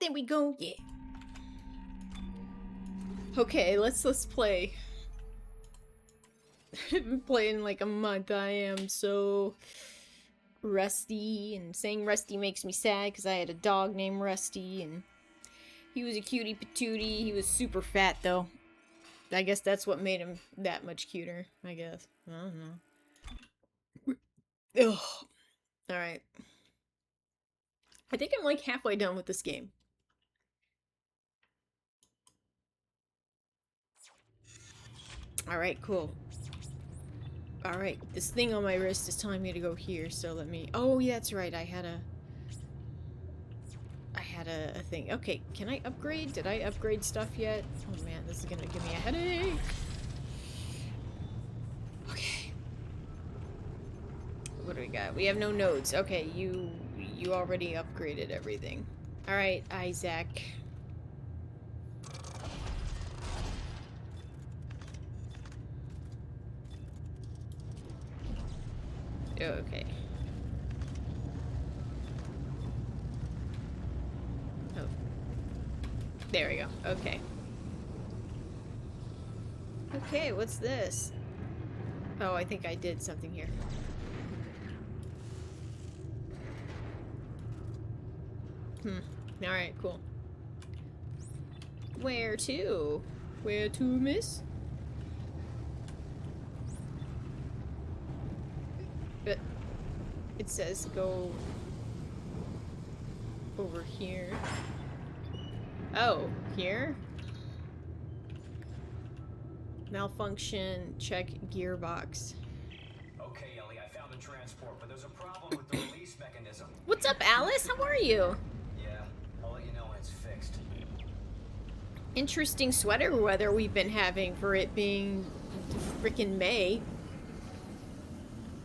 There we go, yeah. Okay, let's play. I've been playing like a month. I am so rusty, and saying rusty makes me sad because I had a dog named Rusty, and he was a cutie patootie. He was super fat though. I guess that's what made him that much cuter, I guess. I don't know. Ugh. Alright. I think I'm like halfway done with this game. Alright, cool. Alright, this thing on my wrist is telling me to go here, so let me... Oh, yeah, that's right, I had a thing. Okay, can I upgrade? Did I upgrade stuff yet? Oh man, this is gonna give me a headache. Okay. What do we got? We have no nodes. Okay, you already upgraded everything. Alright, Isaac. Okay. Oh. There we go. Okay. Okay, what's this? Oh, I think I did something here. Alright, cool. Where to? Where to, miss? But it says go over here. Oh, here? Malfunction, check gearbox. Okay, Ellie, I found the transport, but there's a problem with the release mechanism. What's up, Alice? How are you? Yeah, I'll let you know when it's fixed. Interesting sweater weather we've been having for it being frickin' May.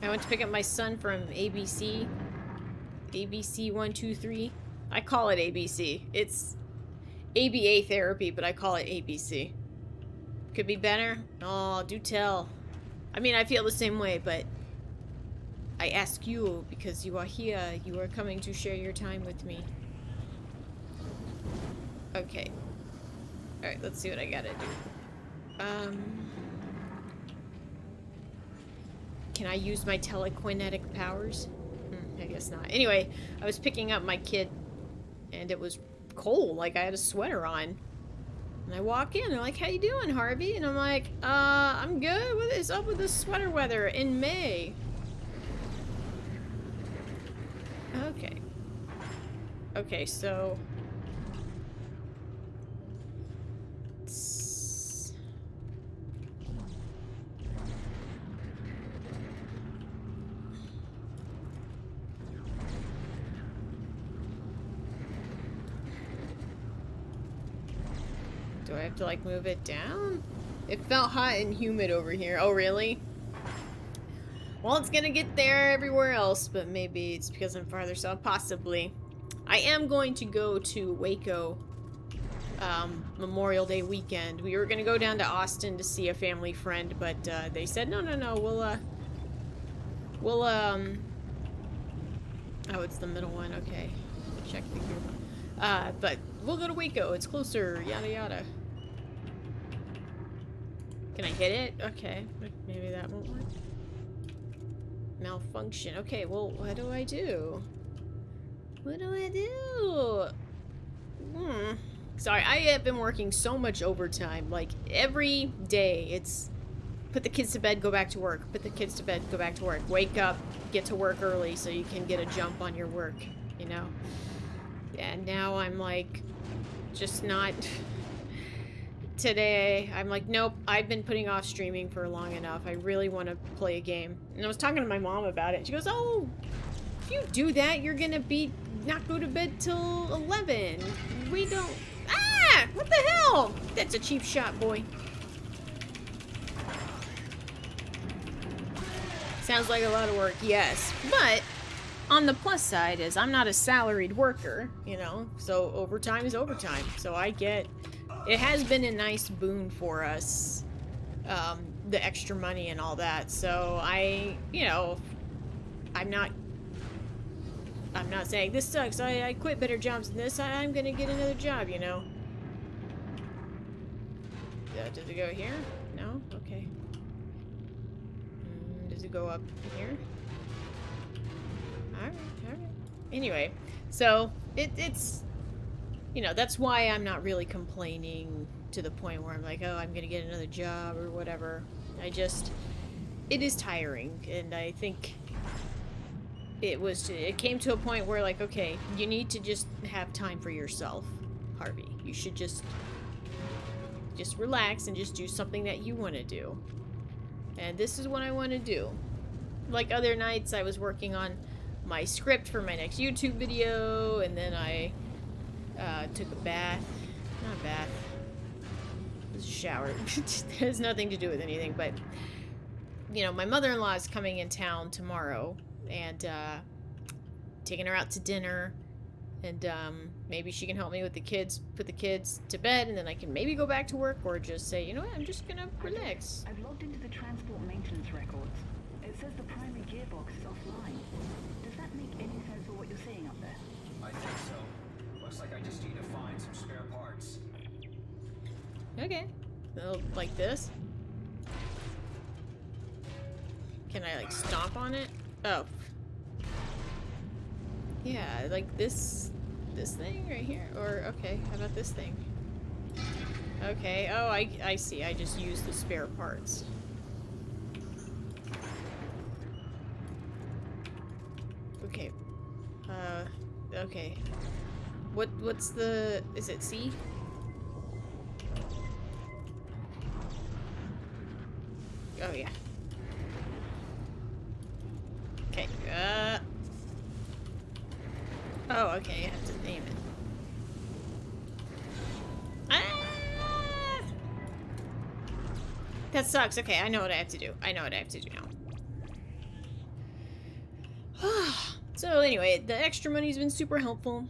I went to pick up my son from ABC. ABC 123. I call it ABC. It's ABA therapy, but I call it ABC. Could be better? Oh, do tell. I mean, I feel the same way, but I ask you because you are here. You are coming to share your time with me. Okay. Alright, let's see what I gotta do. Can I use my telekinetic powers? I guess not. Anyway, I was picking up my kid, and it was cold. Like, I had a sweater on. And I walk in, they're like, how you doing, Harvey? And I'm like, I'm good. What is up with this sweater weather in May? Okay. Okay, so... Do I have to, like, move it down? It felt hot and humid over here. Oh, really? Well, it's gonna get there everywhere else, but maybe it's because I'm farther south. Possibly. I am going to go to Waco Memorial Day weekend. We were gonna go down to Austin to see a family friend, but they said, no, we'll, oh, it's the middle one. Okay. Check the gear. But we'll go to Waco. It's closer. Yada, yada. Can I hit it? Okay. Maybe that won't work. Malfunction. Okay, well, what do I do? What do I do? Sorry, I have been working so much overtime. Like, every day, it's put the kids to bed, go back to work. Put the kids to bed, go back to work. Wake up, get to work early so you can get a jump on your work, you know? And now I'm like, just not... Today, I'm like, nope, I've been putting off streaming for long enough. I really want to play a game. And I was talking to my mom about it. She goes, oh, if you do that, you're gonna not go to bed till 11. We don't... Ah! What the hell? That's a cheap shot, boy. Sounds like a lot of work, yes. But on the plus side is I'm not a salaried worker, you know? So overtime is overtime. So I get... It has been a nice boon for us, the extra money and all that. So you know, I'm not I'm not saying this sucks. I quit better jobs than this. I'm gonna get another job, you know. Does it go here? No? Okay. Does it go up here? Alright, alright. Anyway, so it's, you know, that's why I'm not really complaining to the point where I'm like, oh, I'm gonna get another job or whatever. It is tiring, and I think it came to a point where, like, okay, you need to just have time for yourself, Harvey. You should just relax and just do something that you want to do. And this is what I want to do. Like other nights, I was working on my script for my next YouTube video, and then I took a bath. Not a bath. It was a shower. It has nothing to do with anything, but, you know, my mother-in-law is coming in town tomorrow, and taking her out to dinner, and maybe she can help me with the kids, put the kids to bed, and then I can maybe go back to work, or just say, you know what, I'm just gonna relax. I've logged into the transport maintenance records. It says the primary gearbox is offline. Does that make any sense for what you're seeing up there? I think so. Looks like I just need to find some spare parts. Okay. So, like this. Can I, like, stomp on it? Oh. Yeah, like this thing right here. Or, okay, how about this thing? Okay, oh, I see. I just use the spare parts. Okay. Okay. What's the... Is it C? Oh, yeah. Okay, oh, okay, I have to name it. Ah! That sucks. Okay, I know what I have to do. I know what I have to do now. So anyway, the extra money's been super helpful,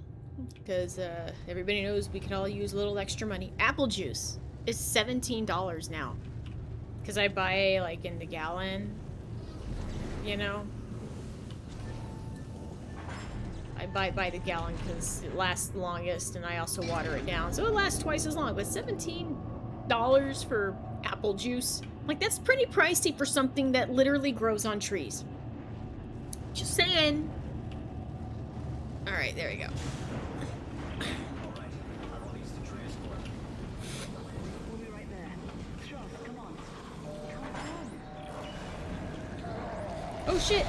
because everybody knows we could all use a little extra money. Apple juice is $17 now, because I buy, like, in the gallon, you know? I buy by the gallon because it lasts the longest, and I also water it down, so it lasts twice as long. But $17 for apple juice, like, that's pretty pricey for something that literally grows on trees. Just saying. All right, there we go. Alright, I released the transport. We'll be right there. Strauss, come on. Come on. Oh shit!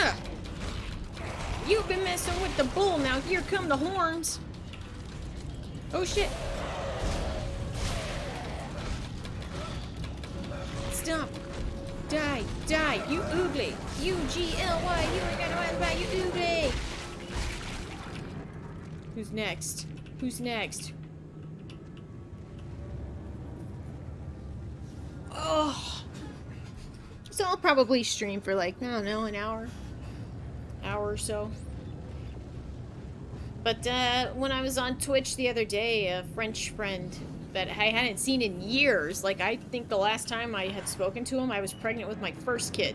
Ugh. You've been messing with the bull, now here come the horns. Oh shit! Stop! Die! Die! You oogly! U-G-L-Y! You ain't got no alibi, you oogly! Who's next? Who's next? Oh! So I'll probably stream for, like, I don't know, an hour or so. But when I was on Twitch the other day, a French friend that I hadn't seen in years, like, I think the last time I had spoken to him, I was pregnant with my first kid.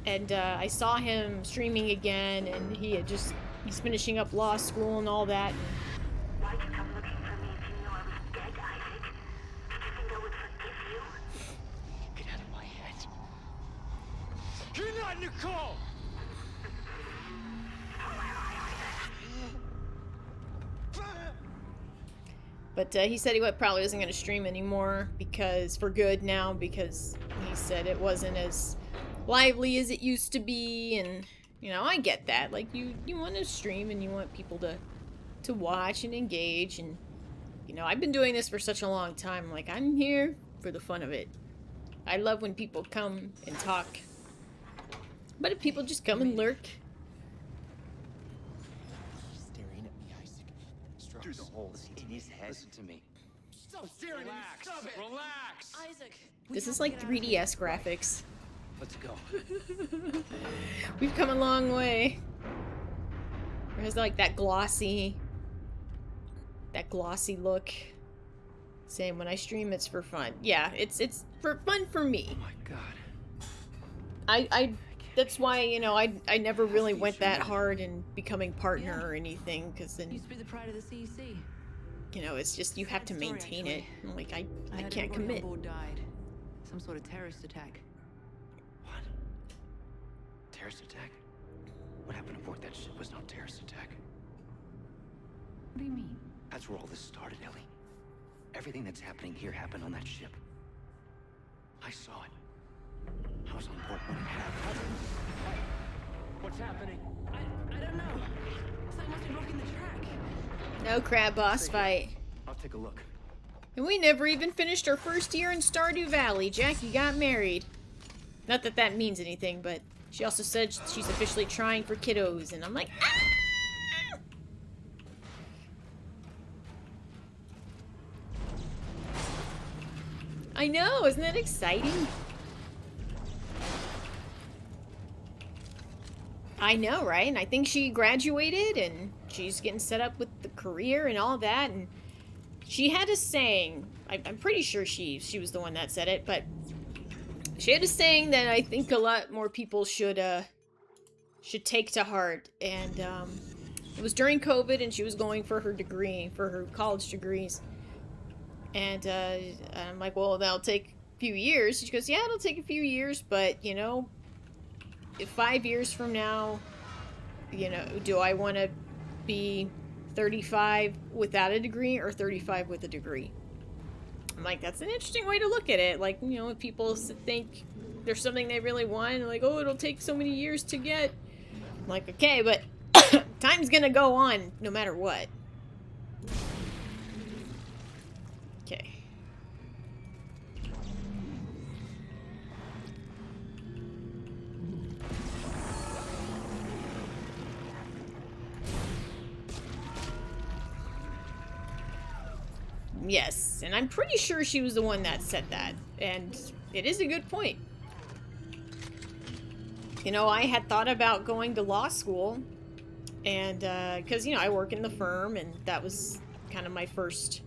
And I saw him streaming again, and he's finishing up law school and all that. Why'd you come looking for me if you knew I was dead, Isaac? Did you think I would forgive you? Get out of my head. You're not Nicole! But he said he probably wasn't going to stream anymore, because for good now, because he said it wasn't as lively as it used to be. And, you know, I get that. Like, you want to stream and you want people to watch and engage. And, you know, I've been doing this for such a long time. Like, I'm here for the fun of it. I love when people come and talk. But if people just come and lurk... Staring at me, Isaac. Through the holes in his head. Listen to me. Stop staring at me. Stop it. Relax. Isaac! This is like 3DS graphics. Let's go. We've come a long way. It has like that glossy look. Same, when I stream, it's for fun. Yeah, it's for fun for me. Oh my god. That's why, you know, I never really went that hard in becoming partner or anything, because then, Used to be the pride of the CEC. you know, it's just, you have to Sad story, maintain it. actually. I'm like, I heard can't everybody commit. on board died. Some sort of terrorist attack. What? Terrorist attack? What happened aboard that ship was no terrorist attack. What do you mean? That's where all this started, Ellie. Everything that's happening here happened on that ship. I saw it. I was on board when it happened. What's happening? I don't know. Something must be blocking the track. No crab boss fight. I'll take a look. And we never even finished our first year in Stardew Valley. Jackie got married. Not that that means anything, but she also said she's officially trying for kiddos, and I'm like, ah! I know, isn't that exciting? I know, right? And I think she graduated, and she's getting set up with the career and all that, and she had a saying, I'm pretty sure she was the one that said it, but she had a saying that I think a lot more people should take to heart, and it was during COVID, and she was going for her degree, for her college degrees, and I'm like, well, that'll take a few years. She goes, yeah, it'll take a few years, but, you know, if 5 years from now, you know, do I want to be 35 without a degree or 35 with a degree? I'm like, that's an interesting way to look at it. Like, you know, if people think there's something they really want, and like, oh, it'll take so many years to get. I'm like, okay, but time's gonna go on no matter what. Okay. Yes, and I'm pretty sure she was the one that said that, and it is a good point. You know, I had thought about going to law school, and, because, you know, I work in the firm, and that was kind of my first,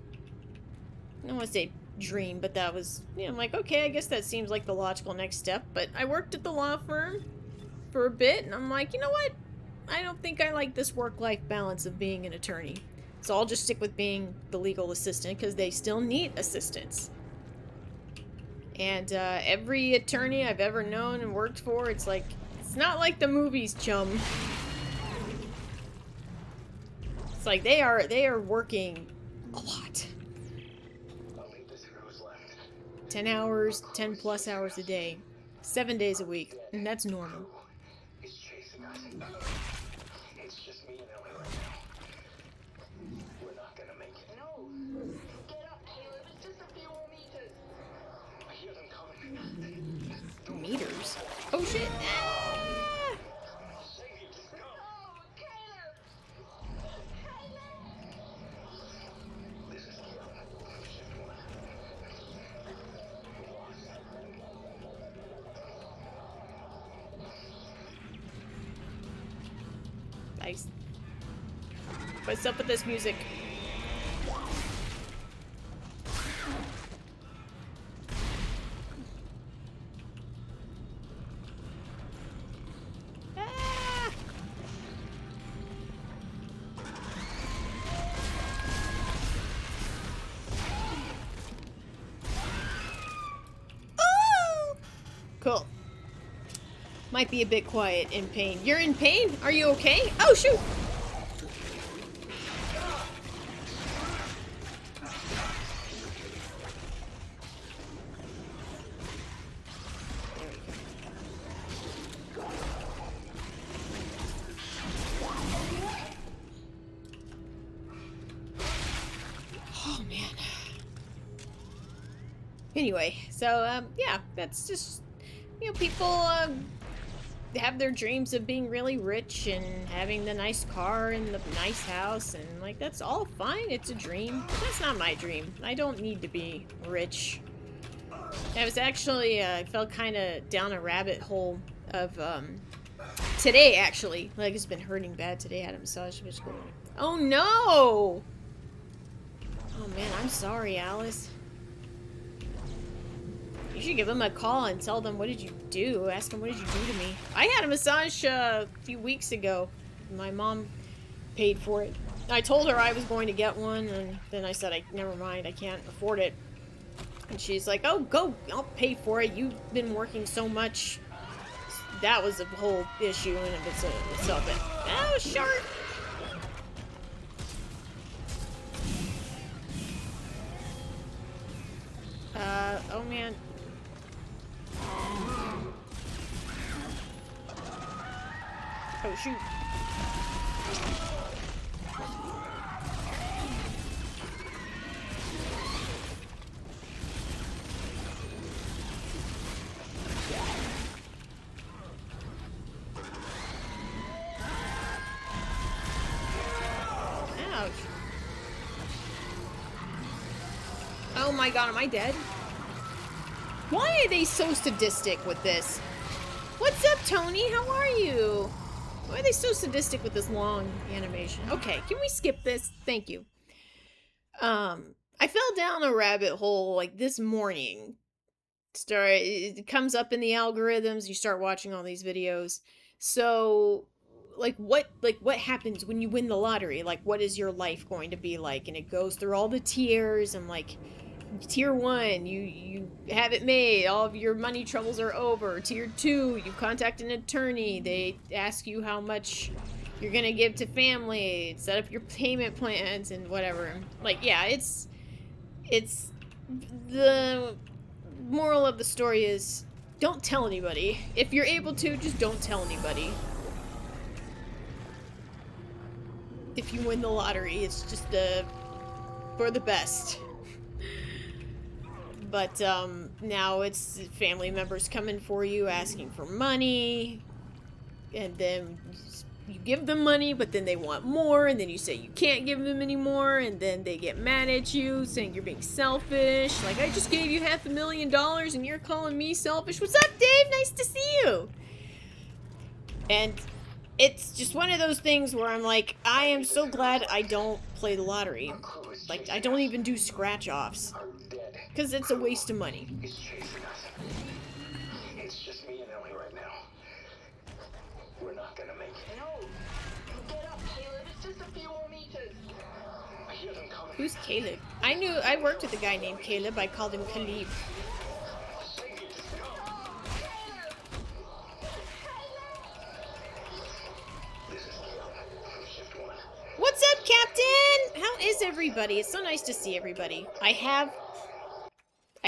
I don't want to say dream, but that was, you know, I'm like, okay, I guess that seems like the logical next step, but I worked at the law firm for a bit, and I'm like, you know what? I don't think I like this work-life balance of being an attorney. So I'll just stick with being the legal assistant, because they still need assistants. And every attorney I've ever known and worked for, it's like, it's not like the movies, chum. It's like they are working a lot. 10 hours, 10 plus hours a day, 7 days a week, and that's normal. He's chasing us. It's just me and Ellie right now. We're not gonna make it. No! Get up, Caleb. It's just a few more meters. I hear them coming. Meters? Oh shit! Ah! I'll save you. Just go. Oh, Caleb! Caleb! This is Caleb. Shift one. We lost. Nice. What's up with this music? Ah! Oh! Cool. Might be a bit quiet in pain. You're in pain? Are you okay? Oh, shoot! There we go. Oh, man. Anyway, so, yeah, that's just, you know, people, have their dreams of being really rich and having the nice car and the nice house, and like that's all fine. It's a dream. That's not my dream. I don't need to be rich. I was actually I fell kind of down a rabbit hole of today actually. Leg has been hurting bad today. I had a massage. Oh no! Oh man, I'm sorry, Alice. You should give them a call and tell them, what did you do? Ask them, what did you do to me? I had a massage a few weeks ago. My mom paid for it. I told her I was going to get one, and then I said, never mind, I can't afford it. And she's like, oh, go, I'll pay for it. You've been working so much. That was a whole issue in of itself. Oh, shark! Oh man. Oh shoot. Ouch. Oh my god, am I dead? Why are they so sadistic with this? What's up, Tony? How are you? Why are they so sadistic with this long animation? Okay, can we skip this? Thank you. I fell down a rabbit hole like this morning. It comes up in the algorithms, you start watching all these videos. So what happens when you win the lottery? Like, what is your life going to be like? And it goes through all the tiers, and like tier 1, you have it made, all of your money troubles are over. Tier 2, you contact an attorney, they ask you how much you're gonna give to family, set up your payment plans and whatever. Like, yeah, it's the moral of the story is don't tell anybody. If you're able to, just don't tell anybody. If you win the lottery, it's just for the best. But now it's family members coming for you, asking for money, and then you give them money, but then they want more, and then you say you can't give them any more, and then they get mad at you, saying you're being selfish. Like, I just gave you $500,000 and you're calling me selfish. What's up, Dave? Nice to see you. And it's just one of those things where I'm like, I am so glad I don't play the lottery. Like, I don't even do scratch-offs. Because it's a waste of money. He's chasing us. It's just me and Ellie right now. We're not gonna make it. No! Get up, Caleb. It's just a few more meters. I hear them coming. Who's Caleb? I worked with a guy named Caleb. I called him Khalib. This is Caleb from Shift 1. What's up, Captain? How is everybody? It's so nice to see everybody. I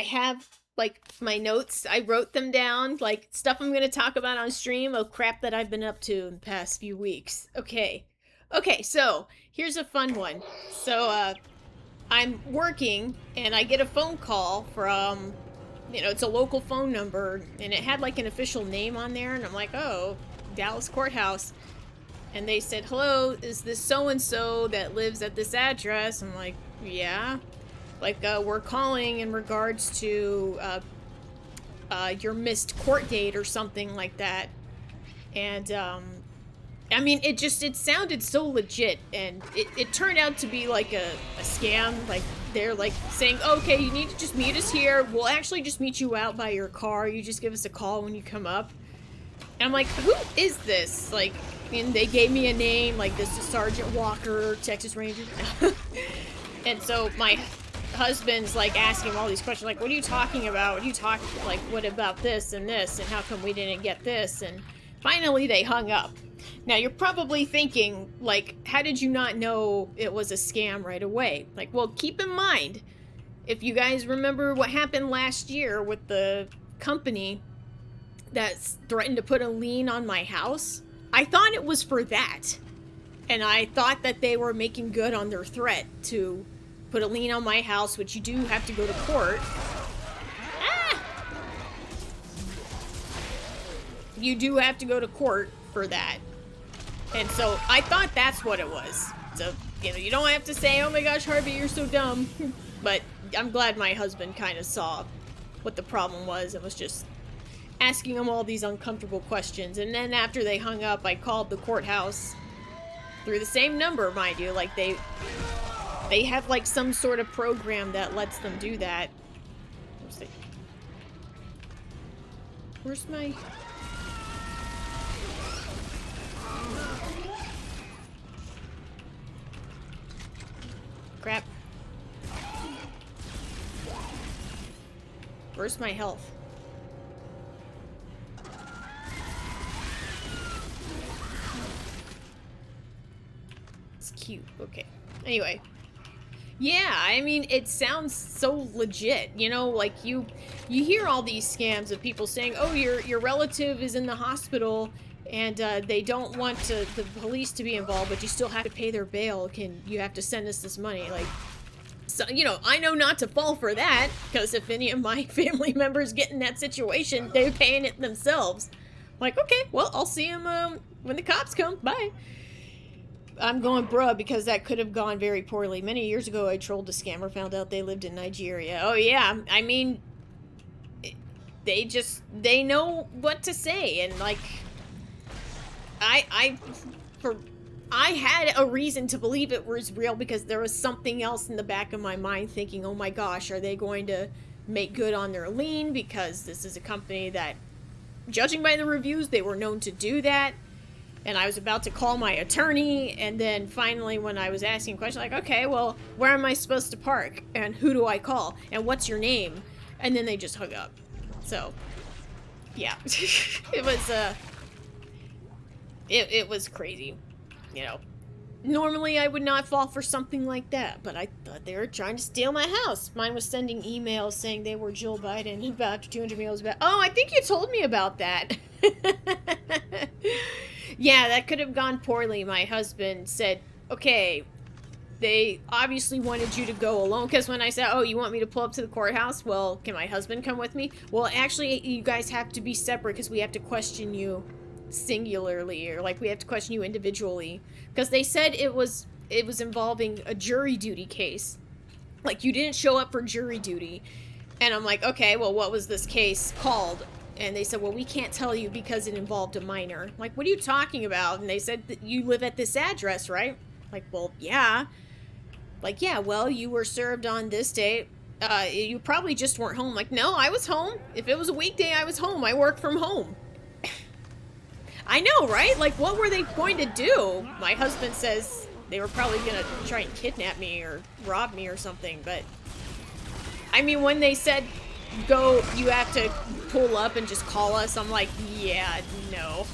have like my notes. I wrote them down, like stuff I'm gonna talk about on stream of crap that I've been up to in the past few weeks. Okay, so here's a fun one. So I'm working and I get a phone call from, it's a local phone number, and it had like an official name on there, and I'm like, oh, Dallas Courthouse. And they said, hello, is this so-and-so that lives at this address? I'm like, yeah. Like, we're calling in regards to your missed court date or something like that. And, I mean, it sounded so legit, and it turned out to be like a scam. Like, they're like saying, okay, you need to just meet us here. We'll actually just meet you out by your car. You just give us a call when you come up. And I'm like, who is this? Like, and they gave me a name, like, this is Sergeant Walker, Texas Ranger. And so my husband's like asking all these questions, like, what are you talking about? What are you talking, like, what about this, and how come we didn't get this? And finally they hung up. Now you're probably thinking, like, how did you not know it was a scam right away? Like, well, keep in mind, if you guys remember what happened last year with the company that threatened to put a lien on my house, I thought it was for that. And I thought that they were making good on their threat to put a lien on my house, which you do have to go to court. You do have to go to court for that. And so I thought that's what it was. So, you don't have to say, oh my gosh, Harvey, you're so dumb. But I'm glad my husband kind of saw what the problem was. It was just asking him all these uncomfortable questions. And then after they hung up, I called the courthouse through the same number, mind you. Like, they have like some sort of program that lets them do that. Where's my... Crap. Where's my health? It's cute. Okay. Anyway. Yeah, I mean, it sounds so legit, you know, like you hear all these scams of people saying, oh, your relative is in the hospital and they don't want the police to be involved, but you still have to pay their bail. You have to send us this money? Like, so, you know, I know not to fall for that, because if any of my family members get in that situation, they're paying it themselves. Like, okay, well, I'll see them when the cops come. Bye. I'm going bruh because that could have gone very poorly. Many years ago, I trolled a scammer, found out they lived in Nigeria. Oh, yeah, I mean, they know what to say, and, like, I had a reason to believe it was real because there was something else in the back of my mind thinking, oh my gosh, are they going to make good on their lien? Because this is a company that, judging by the reviews, they were known to do that. And I was about to call my attorney, and then finally when I was asking questions, like, okay, well, where am I supposed to park? And who do I call? And what's your name? And then they just hung up. So, yeah. It was crazy, you know. Normally I would not fall for something like that, but I thought they were trying to steal my house. Mine was sending emails saying they were Jill Biden about 200 meals back. Oh, I think you told me about that. Yeah, that could have gone poorly. My husband said, okay, they obviously wanted you to go alone. Because when I said, oh, you want me to pull up to the courthouse? Well, can my husband come with me? Well, actually, you guys have to be separate because we have to question you singularly. Or, like, we have to question you individually. Because they said it was involving a jury duty case. Like, you didn't show up for jury duty. And I'm like, okay, well, what was this case called? And they said, well, we can't tell you because it involved a minor. I'm like, what are you talking about? And they said that you live at this address, right? Like, well, yeah. Like, yeah, well, you were served on this date. You probably just weren't home. Like, no, I was home. If it was a weekday, I was home. I work from home. I know, right? Like, what were they going to do? My husband says they were probably going to try and kidnap me or rob me or something. But, I mean, when they said, go, you have to pull up and just call us, I'm like, yeah, no.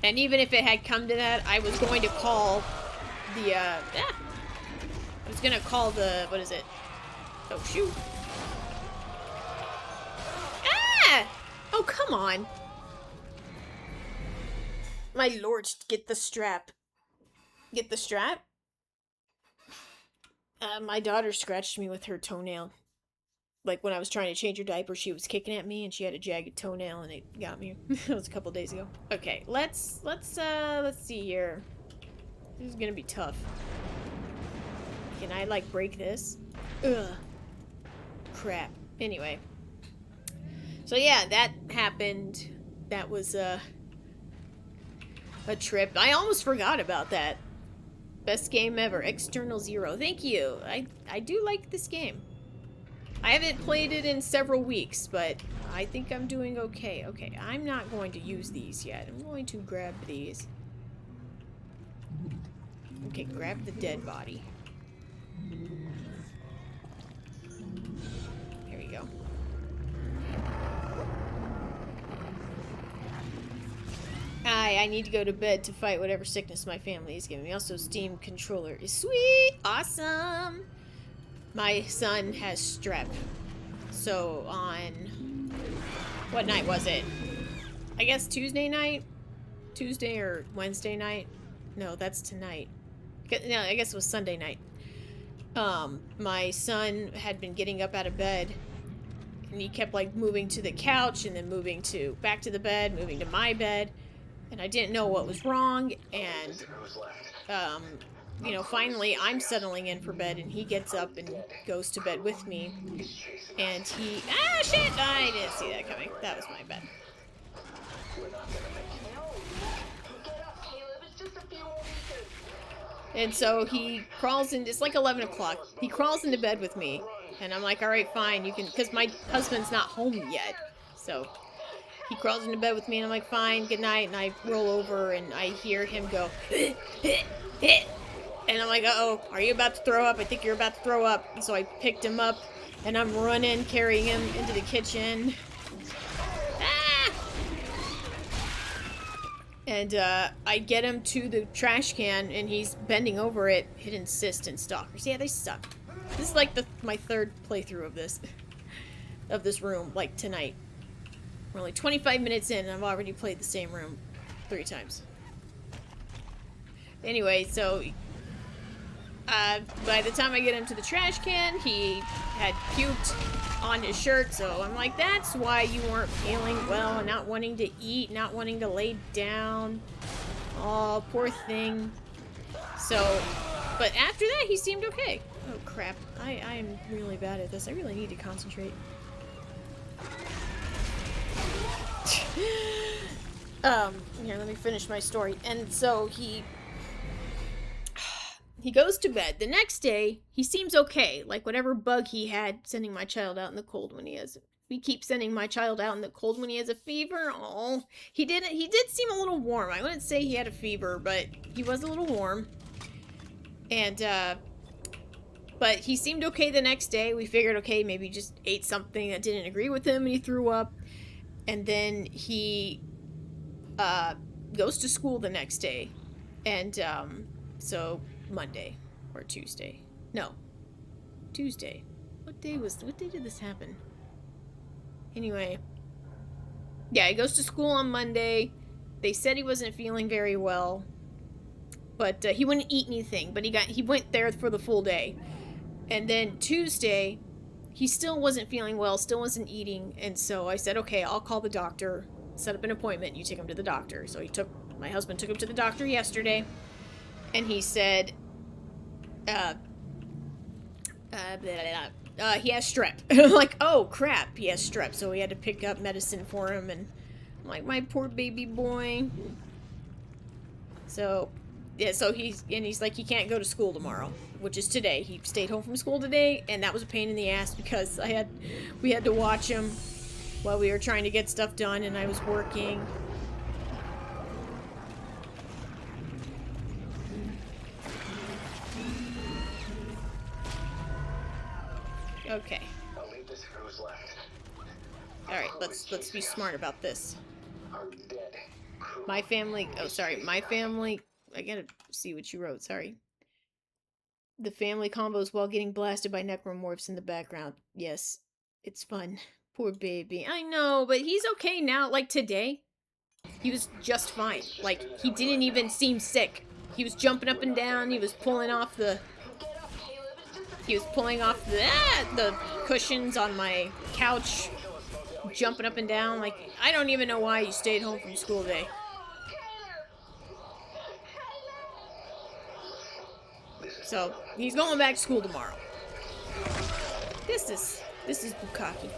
And even if it had come to that, I was going to call the, I was gonna call the, what is it? Oh, shoot. Ah! Oh, come on. My lord, get the strap. Get the strap? My daughter scratched me with her toenail. Like, when I was trying to change her diaper, she was kicking at me, and she had a jagged toenail, and it got me. It was a couple days ago. Okay, let's see here. This is gonna be tough. Can I, like, break this? Ugh. Crap. Anyway. So, yeah, that happened. That was, a trip. I almost forgot about that. Best game ever. External Zero. Thank you. I do like this game. I haven't played it in several weeks, but I think I'm doing okay. Okay, I'm not going to use these yet. I'm going to grab these. Okay, grab the dead body. Here you go. I need to go to bed to fight whatever sickness my family is giving me. Also, Steam controller is sweet. Awesome. My son has strep. So on... what night was it? I guess Tuesday night? Tuesday or Wednesday night? No, that's tonight. No, I guess it was Sunday night. My son had been getting up out of bed. And he kept, like, moving to the couch and then moving to back to the bed, moving to my bed. And I didn't know what was wrong, and, you know, finally I'm settling in for bed, and he gets up and goes to bed with me, and he, ah, shit, I didn't see that coming, that was my bad. Get up, Caleb. It's just a few more meters. And so he crawls in, it's like 11 o'clock. He crawls into bed with me. And I'm like, alright, fine, you can, because my husband's not home yet. So he crawls into bed with me and I'm like, fine, good night. And I roll over and I hear him go, and I'm like, uh-oh, are you about to throw up? I think you're about to throw up. And so I picked him up and I'm running, carrying him into the kitchen. And I get him to the trash can, and he's bending over it. Hidden cyst and stalkers. Yeah, they suck. This is like my third playthrough of this, room, like tonight. We're only 25 minutes in, and I've already played the same room 3 times. Anyway, so by the time I get him to the trash can, he had puked on his shirt, so I'm like, that's why you weren't feeling well and not wanting to eat, not wanting to lay down. Oh, poor thing. So, but after that, he seemed okay. Oh, crap. I am really bad at this. I really need to concentrate. Here, let me finish my story. And so he goes to bed. The next day, he seems okay. Like whatever bug he had sending my child out in the cold when he has. We keep sending my child out in the cold when he has a fever. Oh, he did seem a little warm. I wouldn't say he had a fever, but he was a little warm. And, but he seemed okay the next day. We figured, okay, maybe he just ate something that didn't agree with him and he threw up. And then he, goes to school the next day. And, so Monday or Tuesday. No. Tuesday. What day did this happen? Anyway. Yeah, he goes to school on Monday. They said he wasn't feeling very well. But he wouldn't eat anything, but he went there for the full day. And then Tuesday, he still wasn't feeling well, still wasn't eating, and so I said, okay, I'll call the doctor, set up an appointment, you take him to the doctor. So my husband took him to the doctor yesterday. And he said, he has strep. And I'm like, oh, crap, he has strep. So we had to pick up medicine for him, and I'm like, my poor baby boy. So, yeah, so he's like, he can't go to school tomorrow, which is today. He stayed home from school today, and that was a pain in the ass because we had to watch him while we were trying to get stuff done, and I was working. Okay. I'll leave this for who's left. Alright, let's be smart about this. Our dead crew. My family, I gotta see what you wrote, sorry. The family combos while getting blasted by necromorphs in the background. Yes, it's fun. Poor baby. I know, but he's okay now. Like today, he was just fine. Like, he didn't even seem sick. He was jumping up and down, he was pulling off the... He was pulling off the cushions on my couch, jumping up and down. Like, I don't even know why he stayed home from school today. So, he's going back to school tomorrow. This is Bukkake.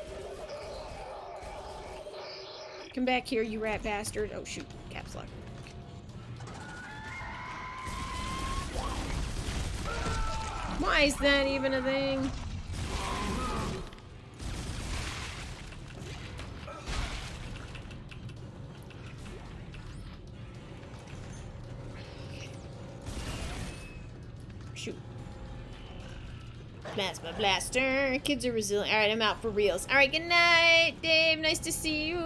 Come back here, you rat bastard. Oh, shoot. Caps lock. Why is that even a thing? Shoot. Plasma blaster. Kids are resilient. Alright, I'm out for reals. Alright, good night, Dave. Nice to see you.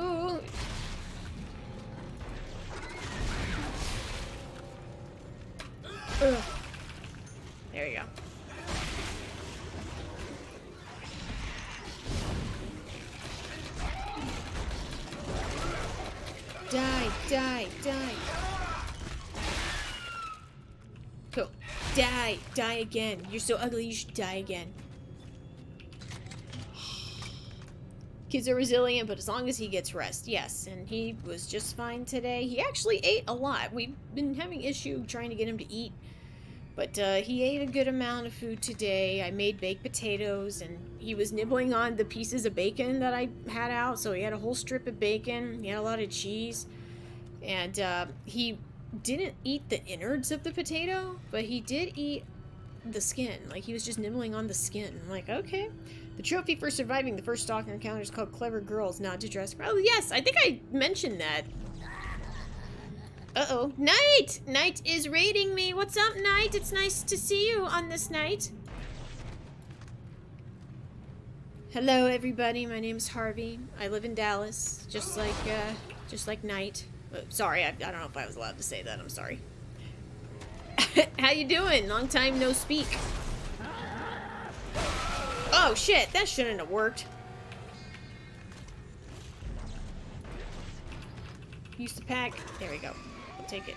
Ugh. There you go. Die, die, die. Cool. Die, die again. You're so ugly, you should die again. Kids are resilient, but as long as he gets rest, yes. And he was just fine today. He actually ate a lot. We've been having issue trying to get him to eat. But he ate a good amount of food today. I made baked potatoes, and he was nibbling on the pieces of bacon that I had out. So he had a whole strip of bacon. He had a lot of cheese. And he didn't eat the innards of the potato, but he did eat the skin. Like, he was just nibbling on the skin. I'm like, okay. The trophy for surviving the first stalker encounter is called Clever Girls, not to dress. Oh, yes, I think I mentioned that. Uh-oh. Knight! Knight is raiding me. What's up, Knight? It's nice to see you on this night. Hello, everybody. My name's Harvey. I live in Dallas, just like Knight. Sorry, I don't know if I was allowed to say that. I'm sorry. How you doing? Long time no speak. Oh, shit. That shouldn't have worked. Use the pack. There we go. I'll take it.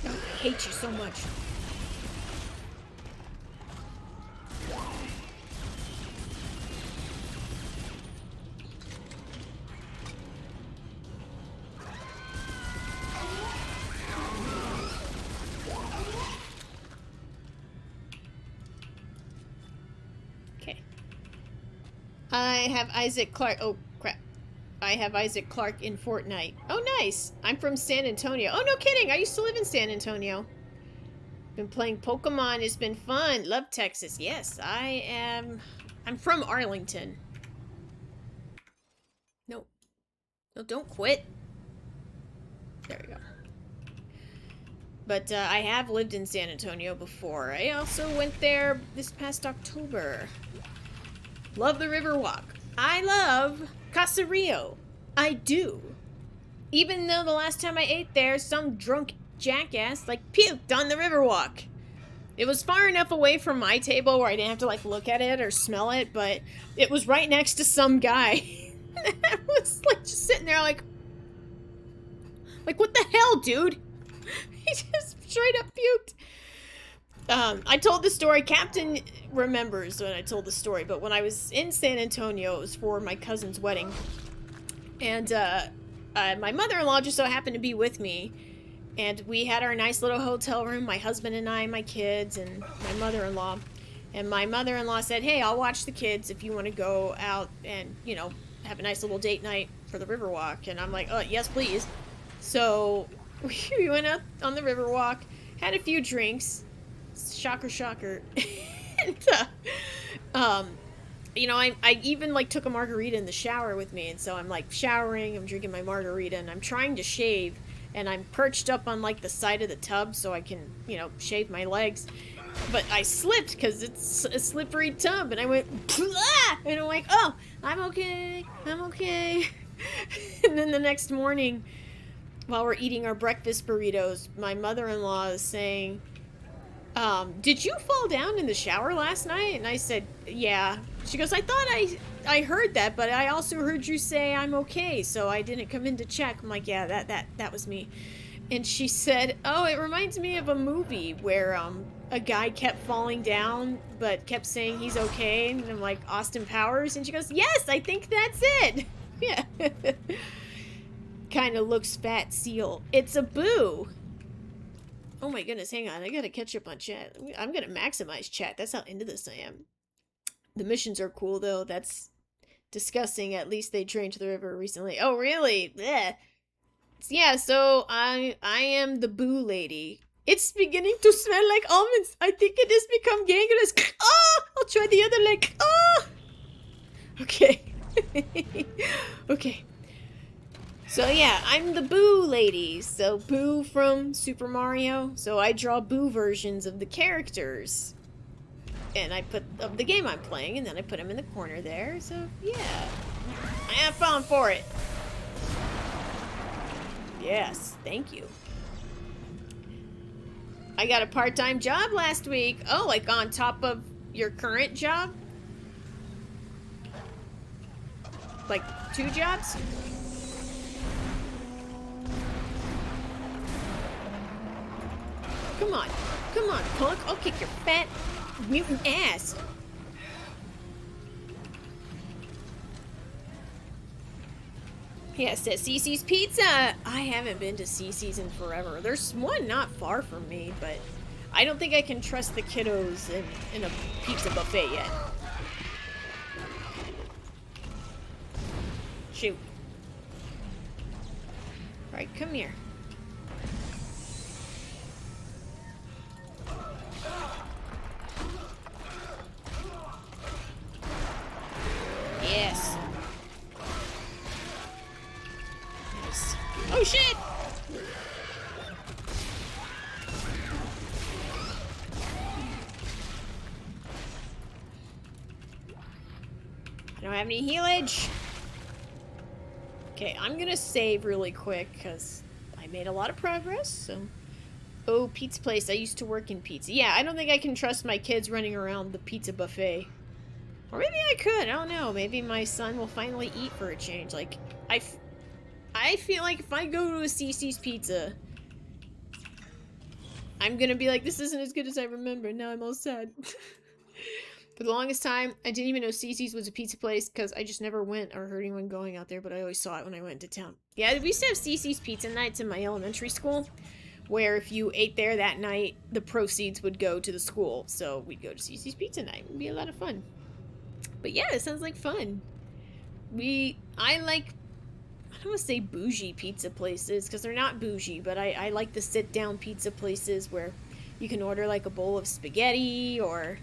Oh, I hate you so much. Okay. I have Isaac Clarke. Oh, crap. I have Isaac Clarke in Fortnite. Oh, nice. I'm from San Antonio. Oh, no kidding. I used to live in San Antonio. Been playing Pokemon. It's been fun. Love Texas. Yes, I am. I'm from Arlington. No. No, don't quit. There we go. But I have lived in San Antonio before. I also went there this past October. Love the Riverwalk. I love Casa Rio. I do. Even though the last time I ate there, some drunk jackass like puked on the Riverwalk. It was far enough away from my table where I didn't have to like look at it or smell it, but it was right next to some guy. I was like just sitting there like what the hell, dude? He just straight up puked. I told the story. Captain remembers when I told the story, but when I was in San Antonio, it was for my cousin's wedding. And my mother-in-law just so happened to be with me. And we had our nice little hotel room, my husband and I, my kids, and my mother-in-law. And my mother-in-law said, hey, I'll watch the kids if you want to go out and, you know, have a nice little date night for the Riverwalk. And I'm like, oh, yes, please. So we went out on the Riverwalk, had a few drinks. Shocker, shocker. And, you know, I even, like, took a margarita in the shower with me. And so I'm, like, showering, I'm drinking my margarita, and I'm trying to shave. And I'm perched up on, like, the side of the tub so I can, you know, shave my legs. But I slipped because it's a slippery tub. And I went, ah! And I'm like, oh, I'm okay. I'm okay. And then the next morning, while we're eating our breakfast burritos, my mother-in-law is saying, did you fall down in the shower last night? And I said, yeah. She goes, I thought I heard that, but I also heard you say I'm okay, so I didn't come in to check. I'm like, yeah, that was me. And she said, oh, it reminds me of a movie where a guy kept falling down, but kept saying he's okay. And I'm like, Austin Powers? And she goes, yes, I think that's it. Yeah. Kind of looks fat seal. It's a boo. Oh my goodness, hang on. I gotta catch up on chat. I'm gonna maximize chat. That's how into this I am. The missions are cool, though. That's disgusting. At least they drained the river recently. Oh, really? Blech. Yeah, so I am the boo lady. It's beginning to smell like almonds. I think it has become gangrenous. Oh! I'll try the other leg. Oh! Okay. Okay. So yeah, I'm the Boo lady. So Boo from Super Mario. So I draw Boo versions of the characters. And I put of the game I'm playing, and then I put them in the corner there. So yeah, I have fun for it. Yes, thank you. I got a part-time job last week. Oh, like on top of your current job? Like 2 jobs? Come on, punk. I'll kick your fat mutant ass. Yeah, says Cece's Pizza. I haven't been to Cece's in forever. There's one not far from me, but I don't think I can trust the kiddos in a pizza buffet yet. Shoot. Alright, come here. Yes. Nice. Oh shit! I don't have any healage. Okay, I'm gonna save really quick because I made a lot of progress, so... Oh, pizza place. I used to work in pizza. Yeah, I don't think I can trust my kids running around the pizza buffet. Or maybe I could. I don't know. Maybe my son will finally eat for a change. Like, I feel like if I go to a CiCi's Pizza, I'm gonna be like, this isn't as good as I remember. Now I'm all sad. For the longest time, I didn't even know CiCi's was a pizza place because I just never went or heard anyone going out there, but I always saw it when I went to town. Yeah, we used to have CiCi's pizza nights in my elementary school, where if you ate there that night, the proceeds would go to the school. So we'd go to CiCi's pizza night. It would be a lot of fun. But yeah, it sounds like fun. I don't want to say bougie pizza places, because they're not bougie, but I like the sit-down pizza places where you can order like a bowl of spaghetti or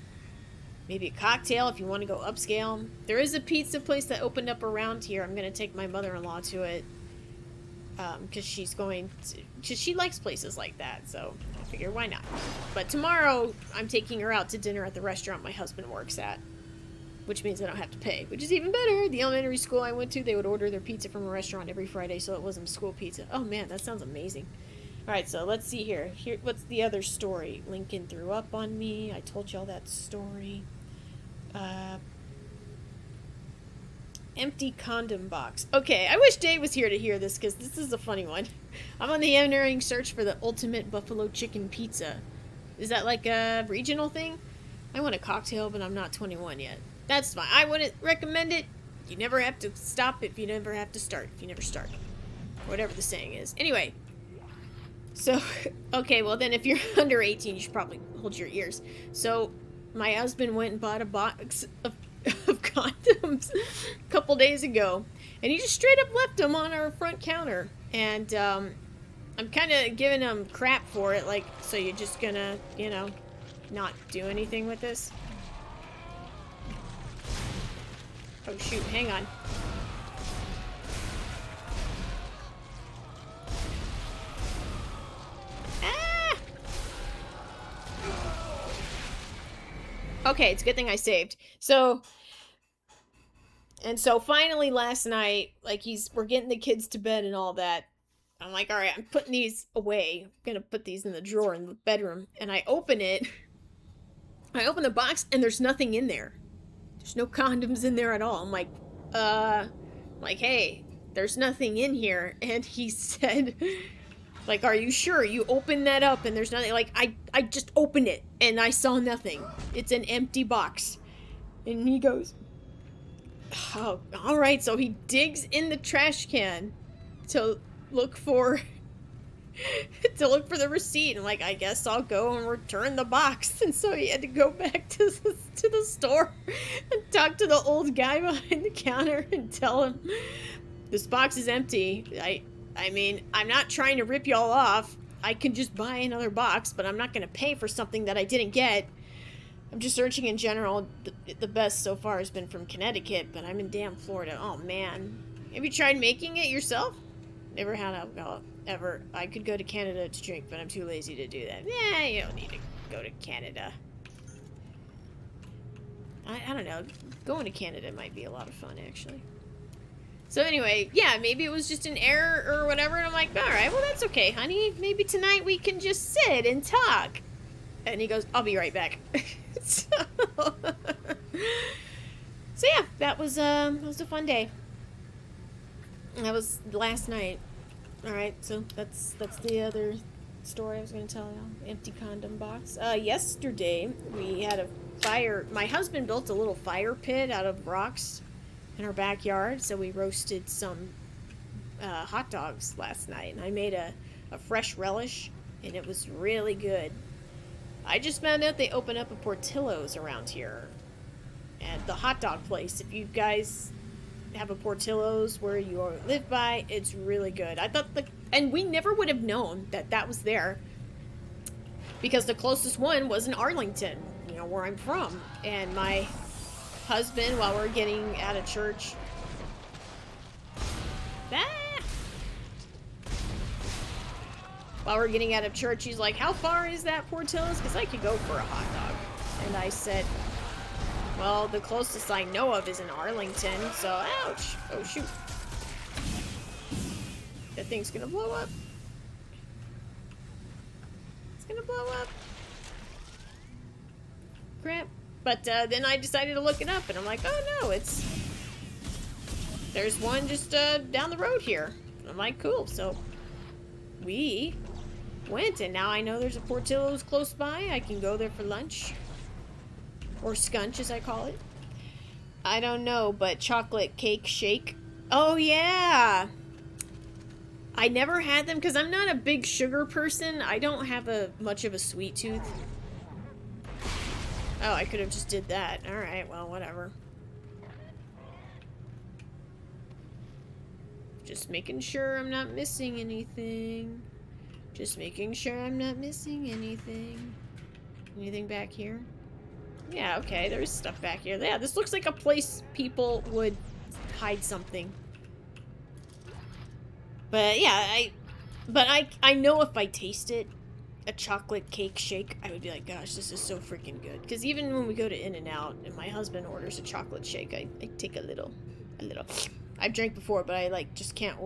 maybe a cocktail if you want to go upscale. There is a pizza place that opened up around here. I'm going to take my mother-in-law to it because she likes places like that, so I figure why not. But tomorrow I'm taking her out to dinner at the restaurant my husband works at, which means I don't have to pay, which is even better. The elementary school I went to, they would order their pizza from a restaurant every Friday, so it wasn't school pizza. Oh man, that sounds amazing. Alright, so let's see here. What's the other story? Lincoln threw up on me. I told y'all that story. Empty condom box. Okay, I wish Dave was here to hear this, because this is a funny one. I'm on the entering search for the ultimate buffalo chicken pizza. Is that like a regional thing? I want a cocktail, but I'm not 21 yet. That's fine. I wouldn't recommend it. You never have to stop if you never have to start if you never start. Whatever the saying is. Anyway. So, okay, well then if you're under 18, you should probably hold your ears. So, my husband went and bought a box of condoms a couple days ago. And he just straight up left them on our front counter. And, I'm kind of giving him crap for it. Like, so you're just gonna, you know, not do anything with this? Oh shoot, hang on. Ah! Okay, it's a good thing I saved. So finally last night, like we're getting the kids to bed and all that. I'm like, alright, I'm putting these away. I'm gonna put these in the drawer in the bedroom. And I open it. I open the box and there's nothing in there. There's no condoms in there at all. I'm like, hey, there's nothing in here. And he said, like, are you sure? You opened that up and there's nothing. Like, I just opened it and I saw nothing. It's an empty box. And he goes, oh, all right. So he digs in the trash can to look for the receipt. And like, I guess I'll go and return the box. And so he had to go back to the store and talk to the old guy behind the counter and tell him this box is empty. I mean, I'm not trying to rip y'all off. I can just buy another box, but I'm not going to pay for something that I didn't get. I'm just searching in general. The best so far has been from Connecticut, but I'm in damn Florida. Oh man. Have you tried making it yourself? Never had alcohol. Ever. I could go to Canada to drink, but I'm too lazy to do that. Nah, you don't need to go to Canada. I don't know. Going to Canada might be a lot of fun, actually. So anyway, yeah, maybe it was just an error or whatever, and I'm like, alright, well that's okay, honey. Maybe tonight we can just sit and talk. And he goes, I'll be right back. So yeah, that was a fun day. That was last night. Alright, so that's the other story I was going to tell you. Empty condom box. Yesterday, we had a fire. My husband built a little fire pit out of rocks in our backyard, so we roasted some hot dogs last night. And I made a fresh relish, and it was really good. I just found out they open up a Portillo's around here. At the hot dog place. If you guys have a Portillo's where you live by. It's really good. I thought and we never would have known that that was there because the closest one was in Arlington, you know, where I'm from. And my husband, while we're getting out of church, while we're getting out of church, he's like, how far is that Portillo's? Because I could go for a hot dog. And I said, well, the closest I know of is in Arlington, so ouch. Oh, shoot. That thing's gonna blow up. It's gonna blow up. Crap. But then I decided to look it up, and I'm like, oh no, there's one just down the road here. I'm like, cool. So we went, and now I know there's a Portillo's close by. I can go there for lunch. Or scunch, as I call it. I don't know, but chocolate cake shake. Oh, yeah! I never had them because I'm not a big sugar person. I don't have much of a sweet tooth. Oh, I could have just did that. Alright, well, whatever. Just making sure I'm not missing anything. Just making sure I'm not missing anything. Anything back here? Yeah, okay, there's stuff back here. Yeah, this looks like a place people would hide something. But yeah, I know if I tasted a chocolate cake shake, I would be like, gosh, this is so freaking good. Because even when we go to In-N-Out and my husband orders a chocolate shake, I take a little. I've drank before, but I just can't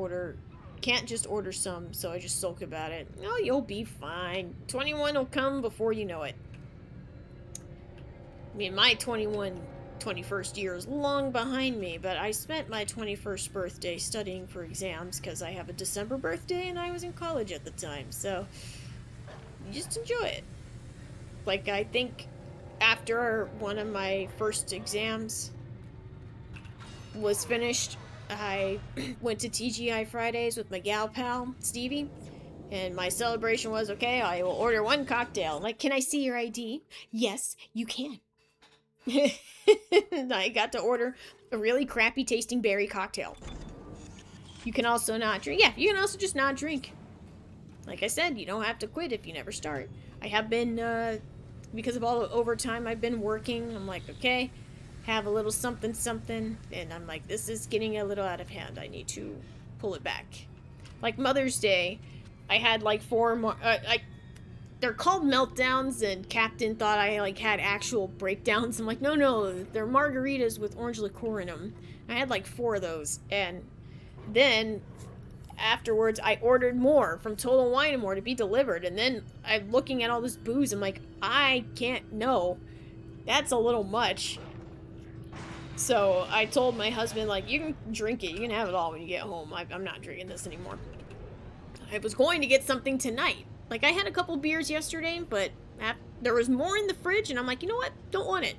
just order some, so I just sulk about it. Oh, you'll be fine. 21 will come before you know it. I mean, my 21st year is long behind me, but I spent my 21st birthday studying for exams because I have a December birthday and I was in college at the time, so you just enjoy it. Like, I think after one of my first exams was finished, I went to TGI Fridays with my gal pal, Stevie, and my celebration was, okay, I will order one cocktail. I'm like, can I see your ID? Yes, you can. I got to order a really crappy tasting berry cocktail. You can also not drink. Yeah, you can also just not drink. Like I said, you don't have to quit if you never start. I have been, because of all the overtime I've been working, I'm like, okay, have a little something, and I'm like, this is getting a little out of hand. I need to pull it back. Like Mother's Day, I had like 4 more, they're called meltdowns, and Captain thought I had actual breakdowns. I'm like, no, they're margaritas with orange liqueur in them. I had like 4 of those, and then afterwards I ordered more from Total Wine & More to be delivered, and then I'm looking at all this booze. I'm like, I can't, no, that's a little much. So I told my husband, like, you can drink it, you can have it all when you get home. I'm not drinking this anymore. I was going to get something tonight. Like, I had a couple beers yesterday, but there was more in the fridge, and I'm like, you know what? Don't want it.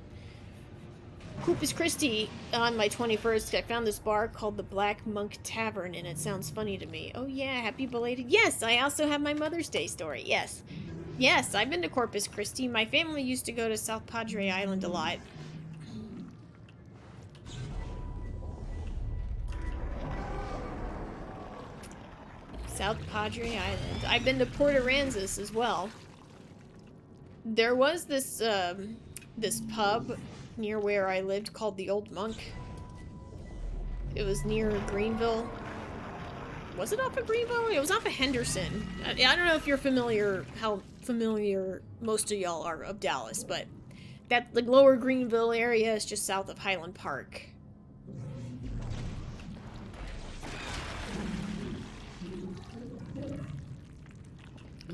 Corpus Christi, on my 21st, I found this bar called the Black Monk Tavern, and it sounds funny to me. Oh, yeah, happy belated. Yes, I also have my Mother's Day story. Yes. Yes, I've been to Corpus Christi. My family used to go to South Padre Island a lot. South Padre Island. I've been to Port Aransas as well. There was this this pub near where I lived called the Old Monk. It was near Greenville. Was it off of Greenville? It was off of Henderson. I don't know if you're familiar, how familiar most of y'all are of Dallas, but that lower Greenville area is just south of Highland Park.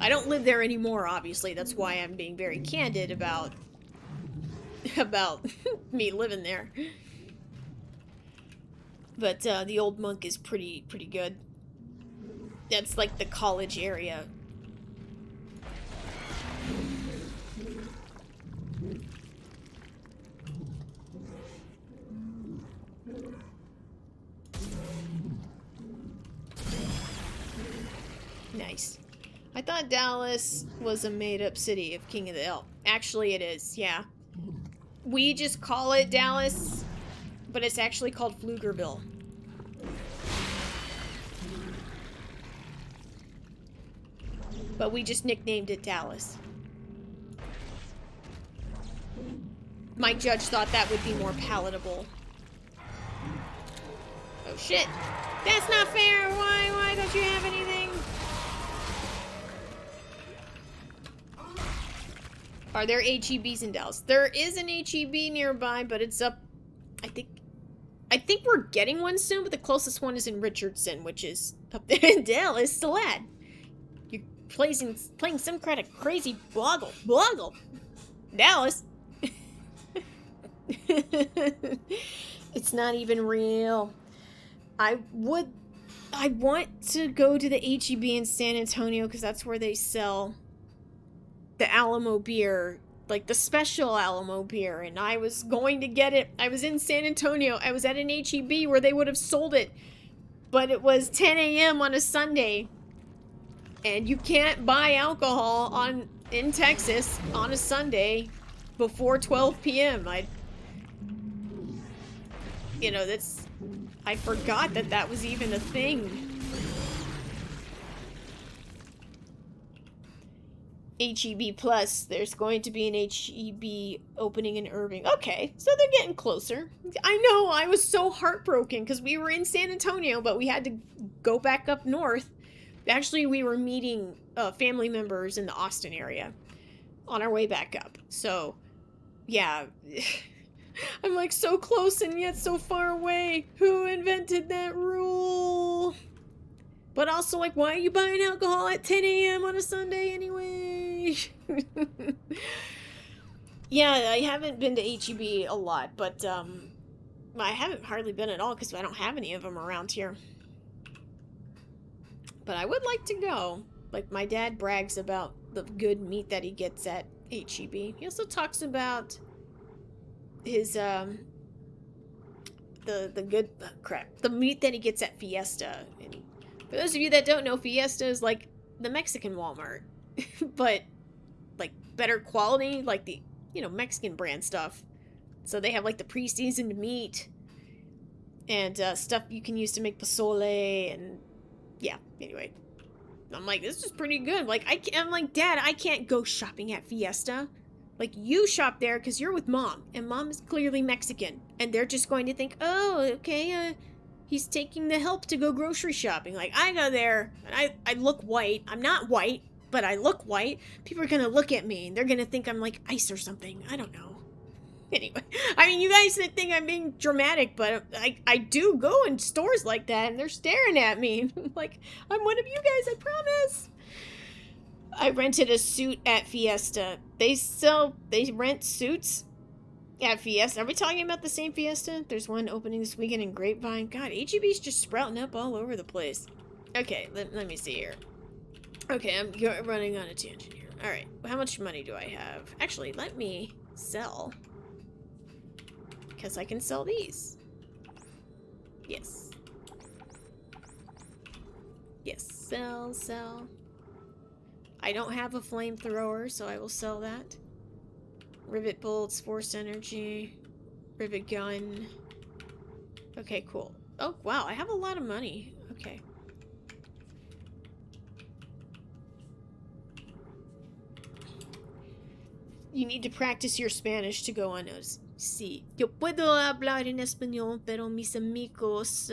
I don't live there anymore, obviously. That's why I'm being very candid about me living there. But the Old Monk is pretty good. That's like the college area. Nice. I thought Dallas was a made-up city of King of the Hill. Actually, it is, yeah. We just call it Dallas, but it's actually called Pflugerville. But we just nicknamed it Dallas. My judge thought that would be more palatable. Oh shit! That's not fair! Why don't you have anything? Are there HEBs in Dallas? There is an HEB nearby, but it's up... I think we're getting one soon, but the closest one is in Richardson, which is up there in Dallas. Still at. You're playing some kind of crazy boggle. Dallas. It's not even real. I want to go to the HEB in San Antonio because that's where they sell the Alamo beer, like the special Alamo beer, and I was going to get it. I was in San Antonio. I was at an HEB where they would have sold it, but it was 10 a.m. on a Sunday, and you can't buy alcohol in Texas on a Sunday before 12 p.m. I forgot that was even a thing. HEB Plus, there's going to be an HEB opening in Irving. Okay, so they're getting closer. I know, I was so heartbroken because we were in San Antonio, but we had to go back up north. Actually, we were meeting family members in the Austin area on our way back up. So, yeah. I'm like so close and yet so far away. Who invented that rule? But also, like, why are you buying alcohol at 10 a.m. on a Sunday anyway? Yeah, I haven't been to HEB a lot, but I haven't hardly been at all because I don't have any of them around here. But I would like to go. Like, my dad brags about the good meat that he gets at HEB. He also talks about his the meat that he gets at Fiesta. And for those of you that don't know, Fiesta is like the Mexican Walmart, but like better quality, like the Mexican brand stuff. So they have like the pre-seasoned meat and stuff you can use to make pozole, and yeah. Anyway, I'm like, this is pretty good. Like I'm like, Dad, I can't go shopping at Fiesta. Like, you shop there because you're with Mom, and Mom is clearly Mexican, and they're just going to think, oh, okay, he's taking the help to go grocery shopping. Like, I go there, and I look white. I'm not white, but I look white. People are going to look at me, and they're going to think I'm, like, ice or something. I don't know. Anyway, I mean, you guys think I'm being dramatic, but I do go in stores like that, and they're staring at me. Like, I'm one of you guys, I promise. I rented a suit at Fiesta. They rent suits at Fiesta. Are we talking about the same Fiesta? There's one opening this weekend in Grapevine. God, HEB's just sprouting up all over the place. Okay, let me see here. Okay, I'm running on a tangent here. Alright, how much money do I have? Actually, let me sell. Because I can sell these. Yes. Yes, sell. I don't have a flamethrower, so I will sell that. Rivet bolts, force energy, rivet gun. Okay, cool. Oh, wow, I have a lot of money. Okay. You need to practice your Spanish to go on those. Sí. Yo puedo hablar en español, pero mis amigos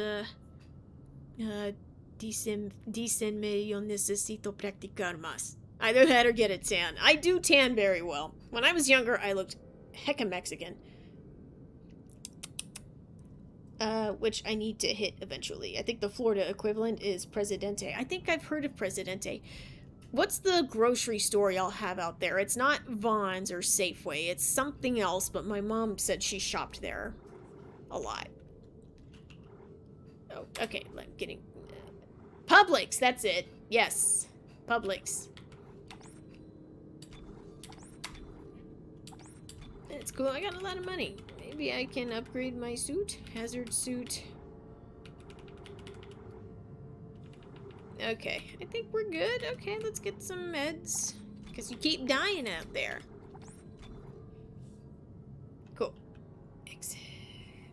dícenme yo necesito practicar más. Either that or get a tan. I do tan very well. When I was younger, I looked hecka Mexican. Which I need to hit eventually. I think the Florida equivalent is Presidente. I think I've heard of Presidente. What's the grocery store y'all have out there? It's not Vons or Safeway. It's something else, but my mom said she shopped there a lot. Oh, okay. I'm getting... Publix, that's it. Yes. Publix. That's cool. I got a lot of money. Maybe I can upgrade my suit. Hazard suit. Okay. I think we're good. Okay, let's get some meds. Because you keep dying out there. Cool. Exit.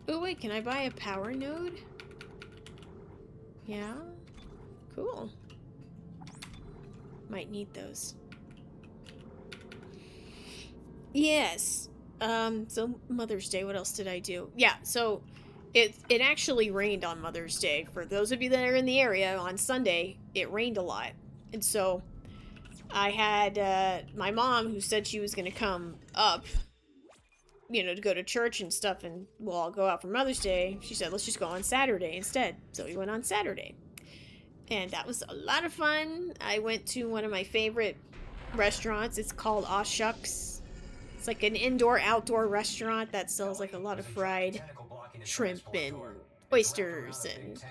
Oh, wait. Can I buy a power node? Yeah. Cool. Might need those. Yes. So Mother's Day, what else did I do? Yeah, so it actually rained on Mother's Day. For those of you that are in the area, on Sunday, it rained a lot. And so I had my mom, who said she was going to come up, you know, to go to church and stuff, and we'll all go out for Mother's Day. She said, let's just go on Saturday instead. So we went on Saturday. And that was a lot of fun. I went to one of my favorite restaurants. It's called Aw Shucks. It's like an indoor-outdoor restaurant that sells like a lot of fried shrimp and oysters and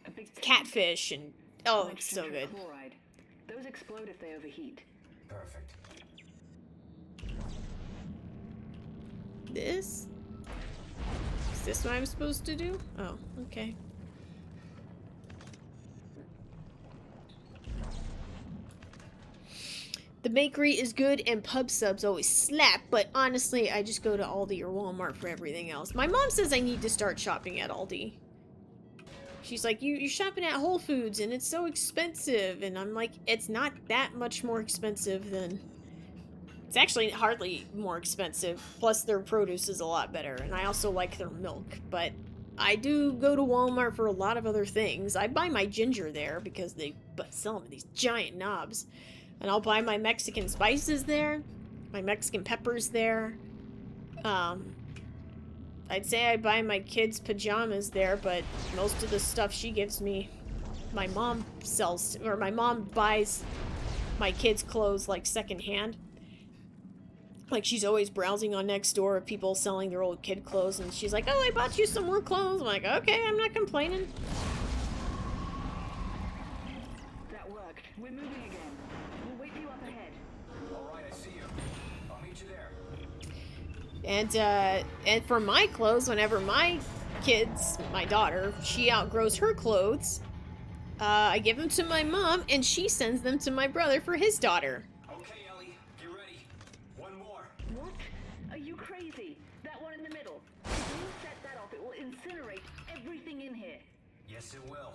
A big catfish and... Oh, it's so nitrogen good. chloride. Those explode if they overheat. Perfect. This? Is this what I'm supposed to do? Oh, okay. The bakery is good and pub subs always slap, but honestly, I just go to Aldi or Walmart for everything else. My mom says I need to start shopping at Aldi. She's like, you're shopping at Whole Foods and it's so expensive. And I'm like, it's not that much more expensive than... It's actually hardly more expensive. Plus their produce is a lot better. And I also like their milk. But I do go to Walmart for a lot of other things. I buy my ginger there because they sell them in these giant knobs. And I'll buy my Mexican spices there. My Mexican peppers there. I'd say I buy my kids' pajamas there, but most of the stuff she gives me, my mom sells, or my mom buys my kids' clothes like secondhand. Like she's always browsing on Nextdoor of people selling their old kid clothes, and she's like, "Oh, I bought you some more clothes." I'm like, "Okay, I'm not complaining." That worked. We're moving again. We'll wait for you up ahead. All right, I see you. I'll meet you there. And for my clothes, whenever my kids, my daughter, she outgrows her clothes, I give them to my mom, and she sends them to my brother for his daughter. Okay, Ellie, get ready. One more. What? Are you crazy? That one in the middle. If you set that off, it will incinerate everything in here. Yes, it will.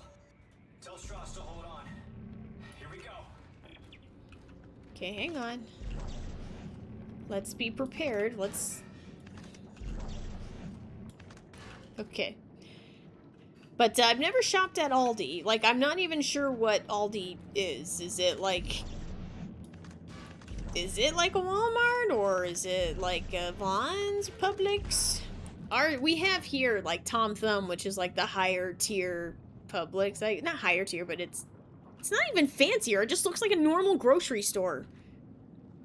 Tell Strauss to hold on. Here we go. Okay, hang on. Let's be prepared. Let's... Okay. But I've never shopped at Aldi. Like, I'm not even sure what Aldi is. Is it like a Walmart? Or is it like a Vons, Publix? We have here, like, Tom Thumb, which is like the higher tier Publix. Like, not higher tier, but it's not even fancier. It just looks like a normal grocery store.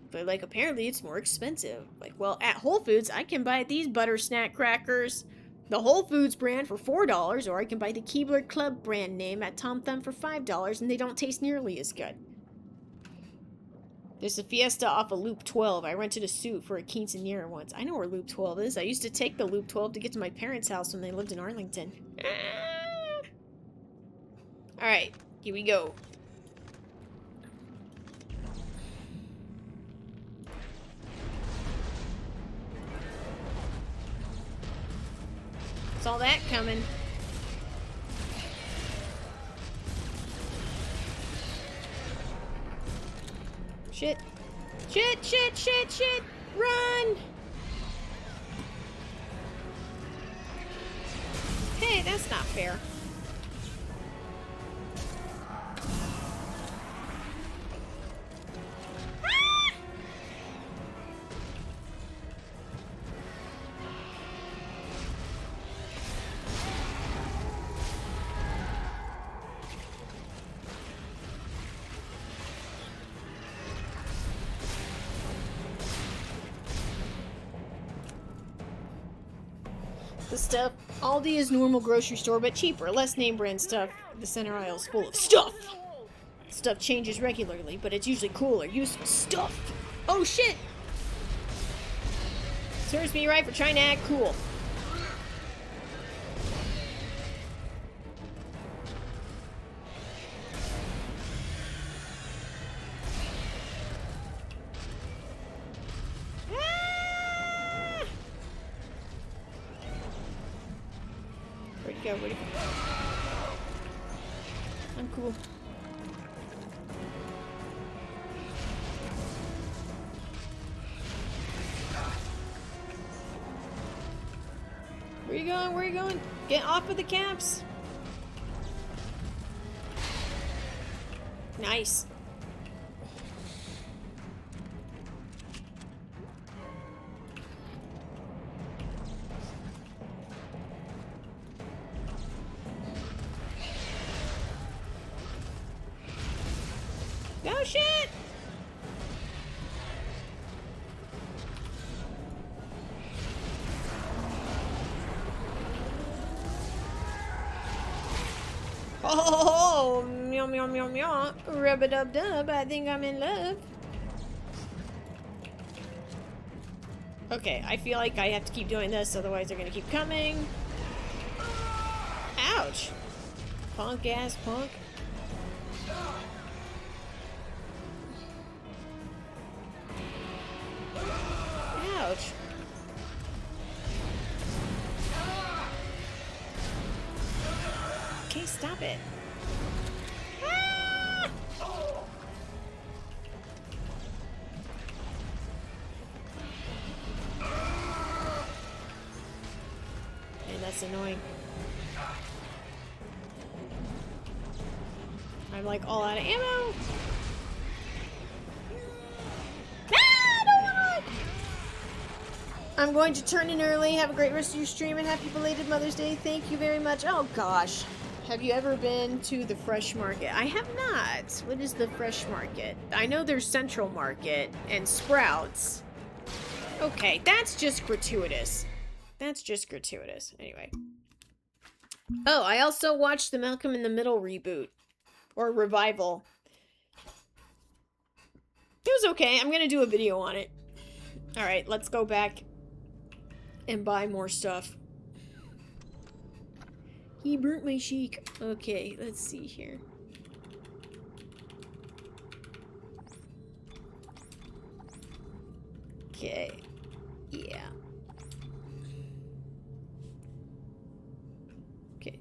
But, like, apparently it's more expensive. Like, well, at Whole Foods, I can buy these butter snack crackers, the Whole Foods brand, for $4, or I can buy the Keebler Club brand name at Tom Thumb for $5, and they don't taste nearly as good. There's a Fiesta off of Loop 12. I rented a suit for a quinceañera once. I know where Loop 12 is. I used to take the Loop 12 to get to my parents' house when they lived in Arlington. Alright, here we go. Saw that coming. Shit. Shit, shit, shit, shit! Run! Hey, that's not fair. The stuff. Aldi is normal grocery store, but cheaper, less name brand stuff. The center aisle is full of stuff. Stuff changes regularly, but it's usually cool or useful stuff. Oh shit! Serves me right for trying to act cool. Where'd he go? I'm cool. Where you going? Where you going? Get off of the caps. Nice. Oh shit! Oh, meow meow meow meow. Rub-a-dub-dub, I think I'm in love. Okay, I feel like I have to keep doing this, otherwise they're gonna keep coming. Ouch! Punk ass punk. Ouch. Okay, stop it. Ah! And that's annoying. I'm like all out of ammo. I'm going to turn in early. Have a great rest of your stream and happy belated Mother's Day. Thank you very much. Oh gosh. Have you ever been to the Fresh Market? I have not. What is the Fresh Market? I know there's Central Market and Sprouts. Okay, that's just gratuitous. That's just gratuitous. Anyway. Oh, I also watched the Malcolm in the Middle reboot. Or revival. It was okay. I'm gonna do a video on it. Alright, let's go back and buy more stuff. He burnt my cheek. Okay, let's see here. Okay. Yeah. Okay.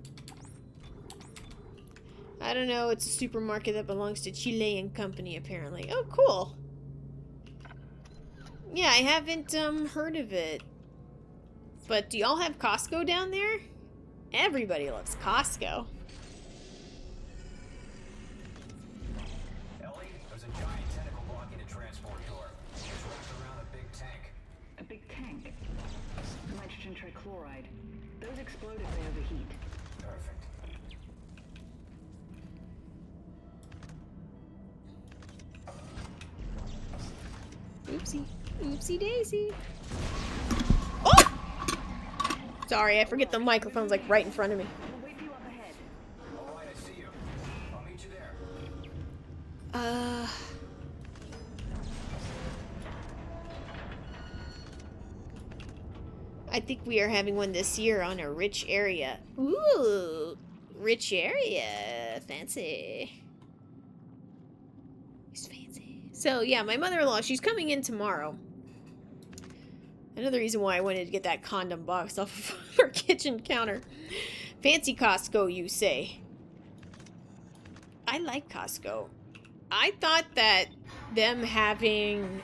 I don't know, it's a supermarket that belongs to Chilean company apparently. Oh, cool. Yeah, I haven't heard of it. But do y'all have Costco down there? Everybody loves Costco. Ellie, there's a giant tentacle blocking a transport door. It's wrapped around a big tank. A big tank. Nitrogen trichloride. Those explode if they overheat. Perfect. Oopsie. Oopsie daisy. Oh! Sorry, I forget the microphone's like right in front of me. We'll wait for you up ahead. All right, I see you. I'll meet you there. I think we are having one this year on a rich area. Ooh, rich area. Fancy. It's fancy. So, yeah, my mother-in-law, she's coming in tomorrow. Another reason why I wanted to get that condom box off of our kitchen counter. Fancy Costco, you say? I like Costco. I thought that them having,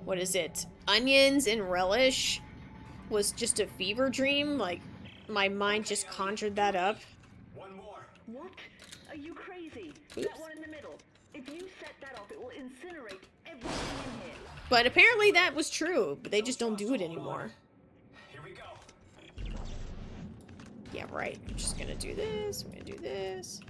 what is it? Onions and relish was just a fever dream. Like, my mind just conjured that up. One more. What? Are you crazy? Oops. That one in the middle. If you set that off, it will incinerate everything in here. But apparently that was true, but they just don't do it anymore. Here we go. Yeah, right. I'm just gonna do this. I'm gonna do this.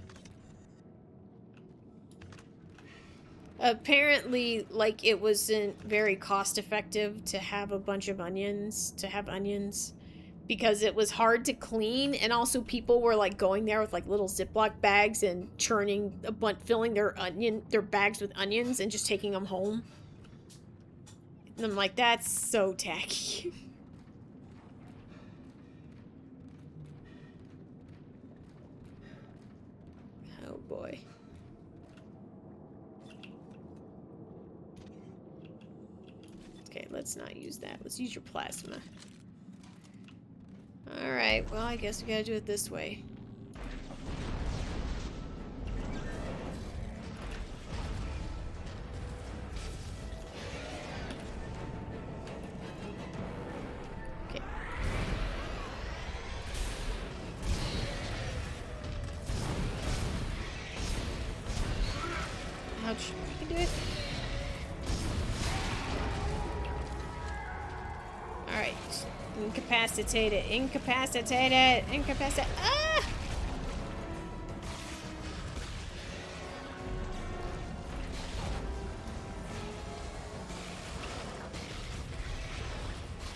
Apparently, like, it wasn't very cost effective to have a bunch of onions, because it was hard to clean, and also people were like going there with like little Ziploc bags and churning a bunch, filling their bags with onions and just taking them home. And I'm like, that's so tacky. Oh boy. Okay, let's not use that. Let's use your plasma. Alright, well, I guess we gotta do it this way. Alright. Incapacitate it. Incapacitate it. Incapacitate. Ah!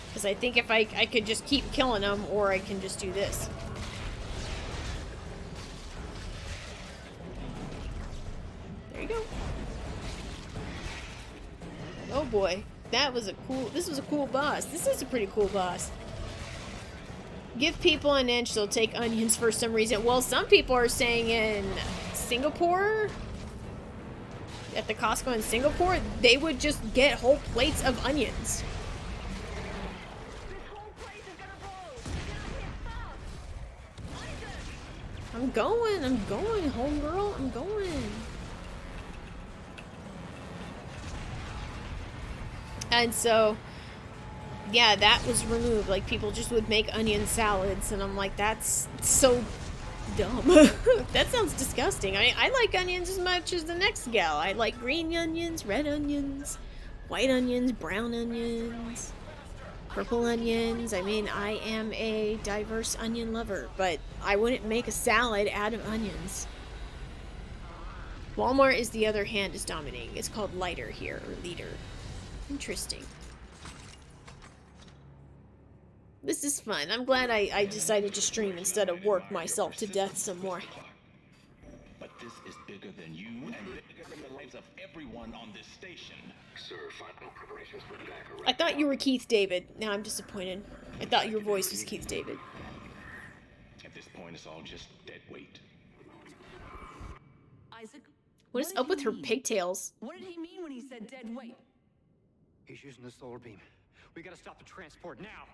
Because I think if I could just keep killing them, or I can just do this. There you go. Oh boy. This was a cool boss. This is a pretty cool boss. Give people an inch, they'll take onions for some reason. Well, some people are saying in Singapore, at the Costco in Singapore, they would just get whole plates of onions. This whole place is gonna blow! Get out here fast! Isaac! I'm going, homegirl. I'm going. And so, yeah, that was removed. Like, people just would make onion salads, and I'm like, that's so dumb. That sounds disgusting. I like onions as much as the next gal. I like green onions, red onions, white onions, brown onions, purple onions. I mean, I am a diverse onion lover, but I wouldn't make a salad out of onions. Walmart is the other hand is dominating. It's called lighter here, or leader. Interesting. This is fun. I'm glad I decided to stream instead of work myself to death some more. But this is bigger than you and bigger than the lives of everyone on this station. Sir, final preparations for attack are I thought you were Keith David. Now I'm disappointed. I thought your voice was Keith David. At this point, it's all just dead weight. Isaac, What is did up he with her mean? pigtails? What did he mean when he said dead weight? He's using the solar beam. We gotta stop the transport now.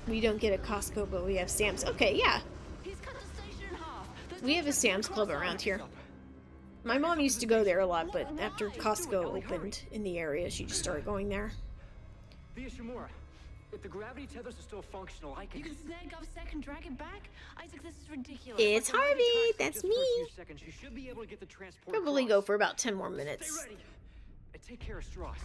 We don't get a Costco, but we have Sam's. Okay, yeah. He's cut the station in half. There's We no have a chance Sam's to Club cross around that. here. My mom used to go there a lot, but after Costco opened in the area, she just started going there. The Ishimura. If the gravity tethers are still functional, I can... You can snag Govsec and drag it back? Isaac, this is ridiculous. It's If the gravity Harvey! tracks That's just for a few me! seconds, you should be able to get the transport Probably across. go for about 10 more minutes. Stay ready. And take care of Strauss.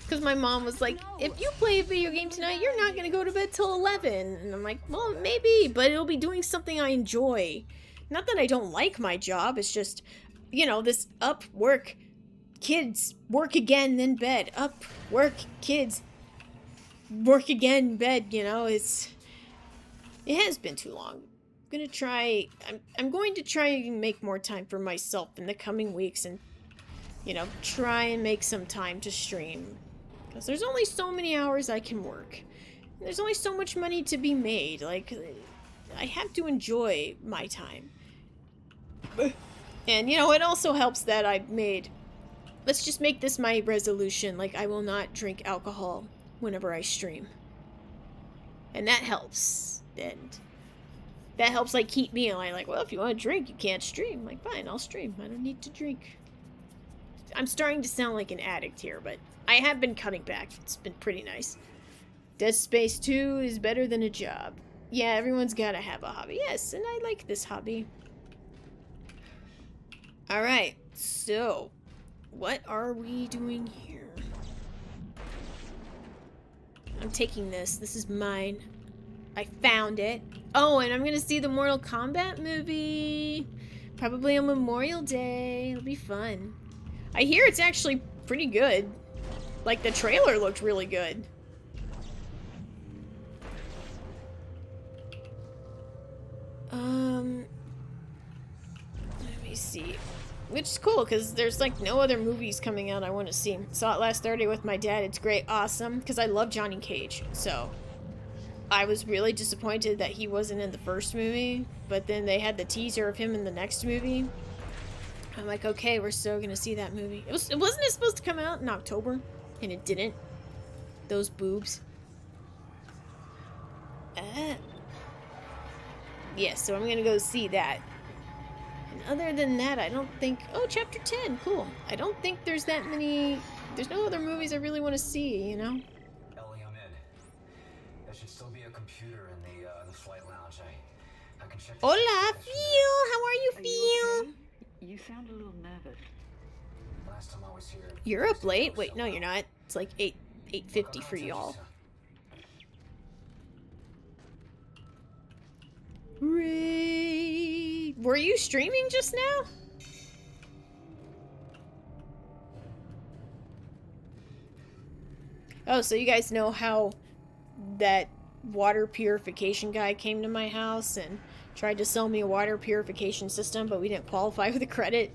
Because my mom was like, if you play a video game tonight, you're not going to go to bed till 11. And I'm like, well, maybe, but it'll be doing something I enjoy. Not that I don't like my job, it's just, you know, this up, work, kids, work again, then bed. Up, work, kids, work again, bed, you know, it has been too long. I'm going to try and make more time for myself in the coming weeks and, you know, try and make some time to stream. Because there's only so many hours I can work. There's only so much money to be made. Like, I have to enjoy my time. And, you know, it also helps that I've made... Let's just make this my resolution. Like, I will not drink alcohol whenever I stream. And that helps. And that helps, like, keep me alive. Like, well, if you want to drink, you can't stream. Like, fine, I'll stream. I don't need to drink. I'm starting to sound like an addict here, but I have been cutting back. It's been pretty nice. Dead Space 2 is better than a job. Yeah, everyone's gotta have a hobby. Yes, and I like this hobby. Alright, so what are we doing here? I'm taking this. This is mine. I found it. Oh, and I'm gonna see the Mortal Kombat movie. Probably on Memorial Day. It'll be fun. I hear it's actually pretty good. Like, the trailer looked really good. Let me see. Which is cool, because there's, like, no other movies coming out I want to see. Saw it last Thursday with my dad. It's great. Awesome. Because I love Johnny Cage. So, I was really disappointed that he wasn't in the first movie. But then they had the teaser of him in the next movie. I'm like, okay, we're still gonna see that movie. Wasn't it supposed to come out in October? And it didn't. Those boobs. Yeah, so I'm gonna go see that. And other than that, I don't think... Oh, Chapter 10, cool. I don't think there's that many... There's no other movies I really want to see, you know? Ellie, I'm in. There should still be a computer in the flight lounge. I can check. Hola, Phil! How are you, Are Phil? you okay? You sound a little nervous. Last time I was here. You're up late? Wait, no, you're not. It's like 8:50 for y'all. Ray, were you streaming just now? Oh, so you guys know how that water purification guy came to my house and tried to sell me a water purification system, but we didn't qualify for the credit?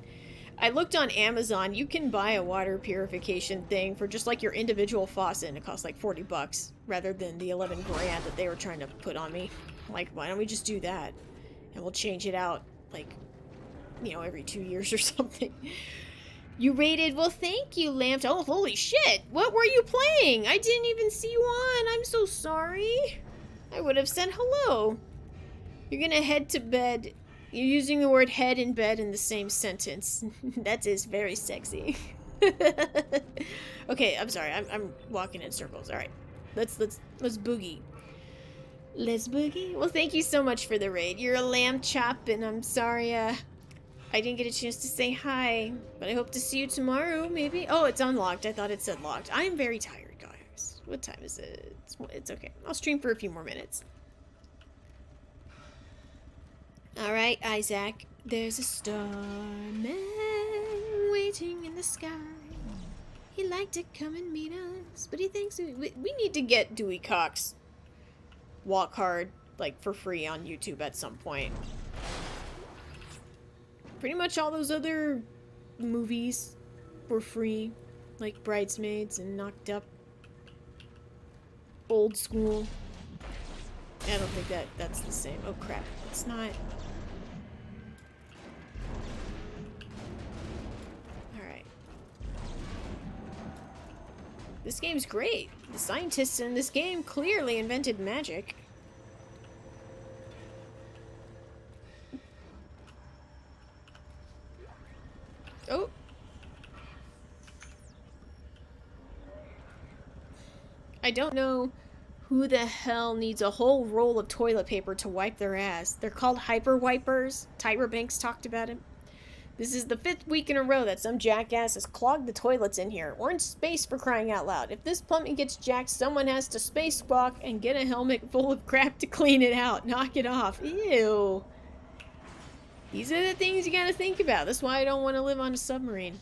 I looked on Amazon. You can buy a water purification thing for just like your individual faucet, and it costs like 40 bucks rather than the 11 grand that they were trying to put on me. Like, why don't we just do that? And we'll change it out, like, you know, every 2 years or something. You rated? Well, thank you, Lamp. Oh, holy shit! What were you playing? I didn't even see you on. I'm so sorry. I would have said hello. You're gonna head to bed. You're using the word head and bed in the same sentence. That is very sexy. Okay, I'm sorry. I'm walking in circles. All right, let's boogie. Let's boogie. Well, thank you so much for the raid. You're a lamb chop, and I'm sorry I didn't get a chance to say hi, but I hope to see you tomorrow, maybe. Oh, it's unlocked. I thought it said locked. I am very tired, guys. What time is it? It's okay. I'll stream for a few more minutes. Alright, Isaac. There's a starman waiting in the sky. He'd like to come and meet us, but he thinks we need to get Dewey Cox Walk Hard, like, for free on YouTube at some point. Pretty much all those other movies were free, like Bridesmaids and Knocked Up. Old School. I don't think that's the same. Oh crap, it's not. Alright. This game's great. The scientists in this game clearly invented magic. Oh. I don't know who the hell needs a whole roll of toilet paper to wipe their ass. They're called hyper wipers. Tyra Banks talked about it. This is the 5th week in a row that some jackass has clogged the toilets in here. We're in space, for crying out loud. If this plumbing gets jacked, someone has to spacewalk and get a helmet full of crap to clean it out. Knock it off. Ew. These are the things you gotta think about. That's why I don't want to live on a submarine.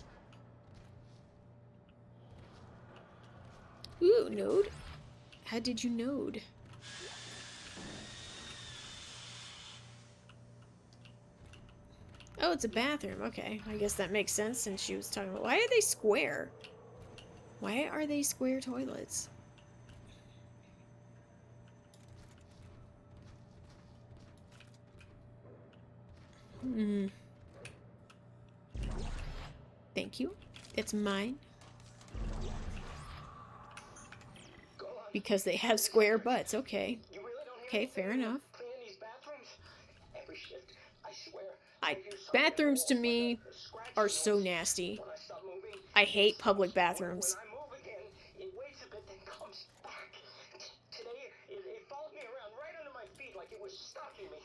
Ooh, node. How did you node? Oh, it's a bathroom. Okay, I guess that makes sense since she was talking about... Why are they square? Why are they square toilets? Thank you. It's mine. Because they have square butts. Okay. Okay, fair enough. Bathrooms to me are so nasty. I hate public bathrooms.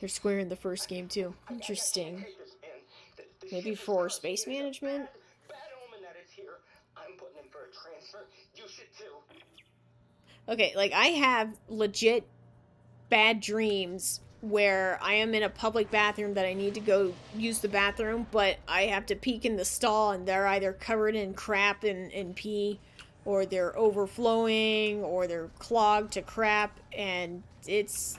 They're square in the first game too. Interesting. Maybe for space management? Okay, like I have legit bad dreams where I am in a public bathroom that I need to go use the bathroom, but I have to peek in the stall and they're either covered in crap and pee, or they're overflowing, or they're clogged to crap, and it's...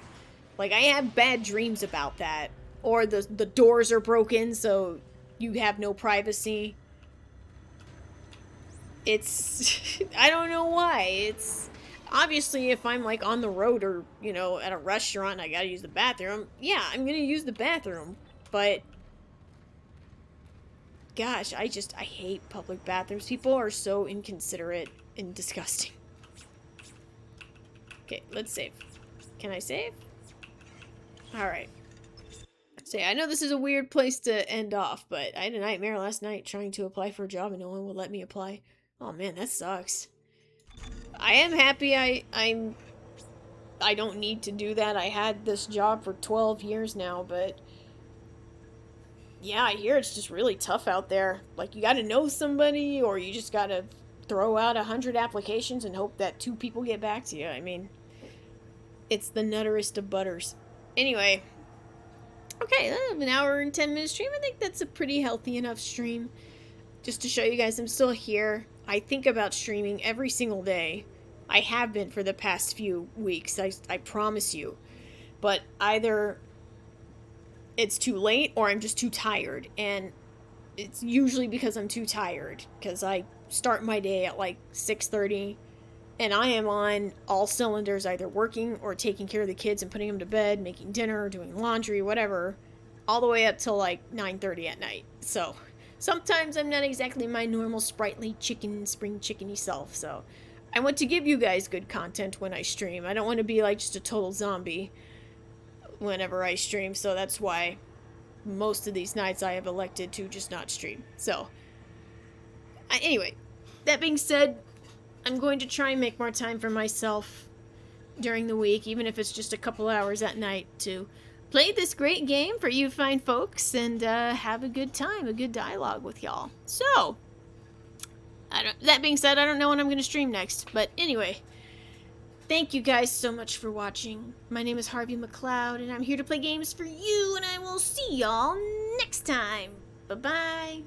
Like, I have bad dreams about that. Or the doors are broken, so you have no privacy. It's... I don't know why. It's... Obviously, if I'm, like, on the road or, you know, at a restaurant and I gotta use the bathroom, yeah, I'm gonna use the bathroom. But... Gosh, I hate public bathrooms. People are so inconsiderate and disgusting. Okay, let's save. Can I save? Alright. So yeah, I know this is a weird place to end off, but I had a nightmare last night trying to apply for a job and no one would let me apply. Oh man, that sucks. I am happy I don't need to do that. I had this job for 12 years now, but yeah, I hear it's just really tough out there. Like, you gotta know somebody, or you just gotta throw out 100 applications and hope that 2 people get back to you. I mean, it's the nutterest of butters. Anyway, okay, an hour and 10 minute stream. I think that's a pretty healthy enough stream. Just to show you guys I'm still here. I think about streaming every single day. I have been for the past few weeks, I promise you. But either it's too late or I'm just too tired. And it's usually because I'm too tired. Because I start my day at like 6:30. And I am on all cylinders, either working or taking care of the kids and putting them to bed, making dinner, doing laundry, whatever. All the way up till like 9:30 at night. So sometimes I'm not exactly my normal sprightly spring chickeny self. So I want to give you guys good content when I stream. I don't want to be like just a total zombie whenever I stream. So that's why most of these nights I have elected to just not stream. So anyway, that being said, I'm going to try and make more time for myself during the week, even if it's just a couple hours at night, to play this great game for you fine folks and have a good time, a good dialogue with y'all. So, that being said, I don't know when I'm going to stream next, but anyway, thank you guys so much for watching. My name is Harvey McLeod, and I'm here to play games for you, and I will see y'all next time. Bye-bye.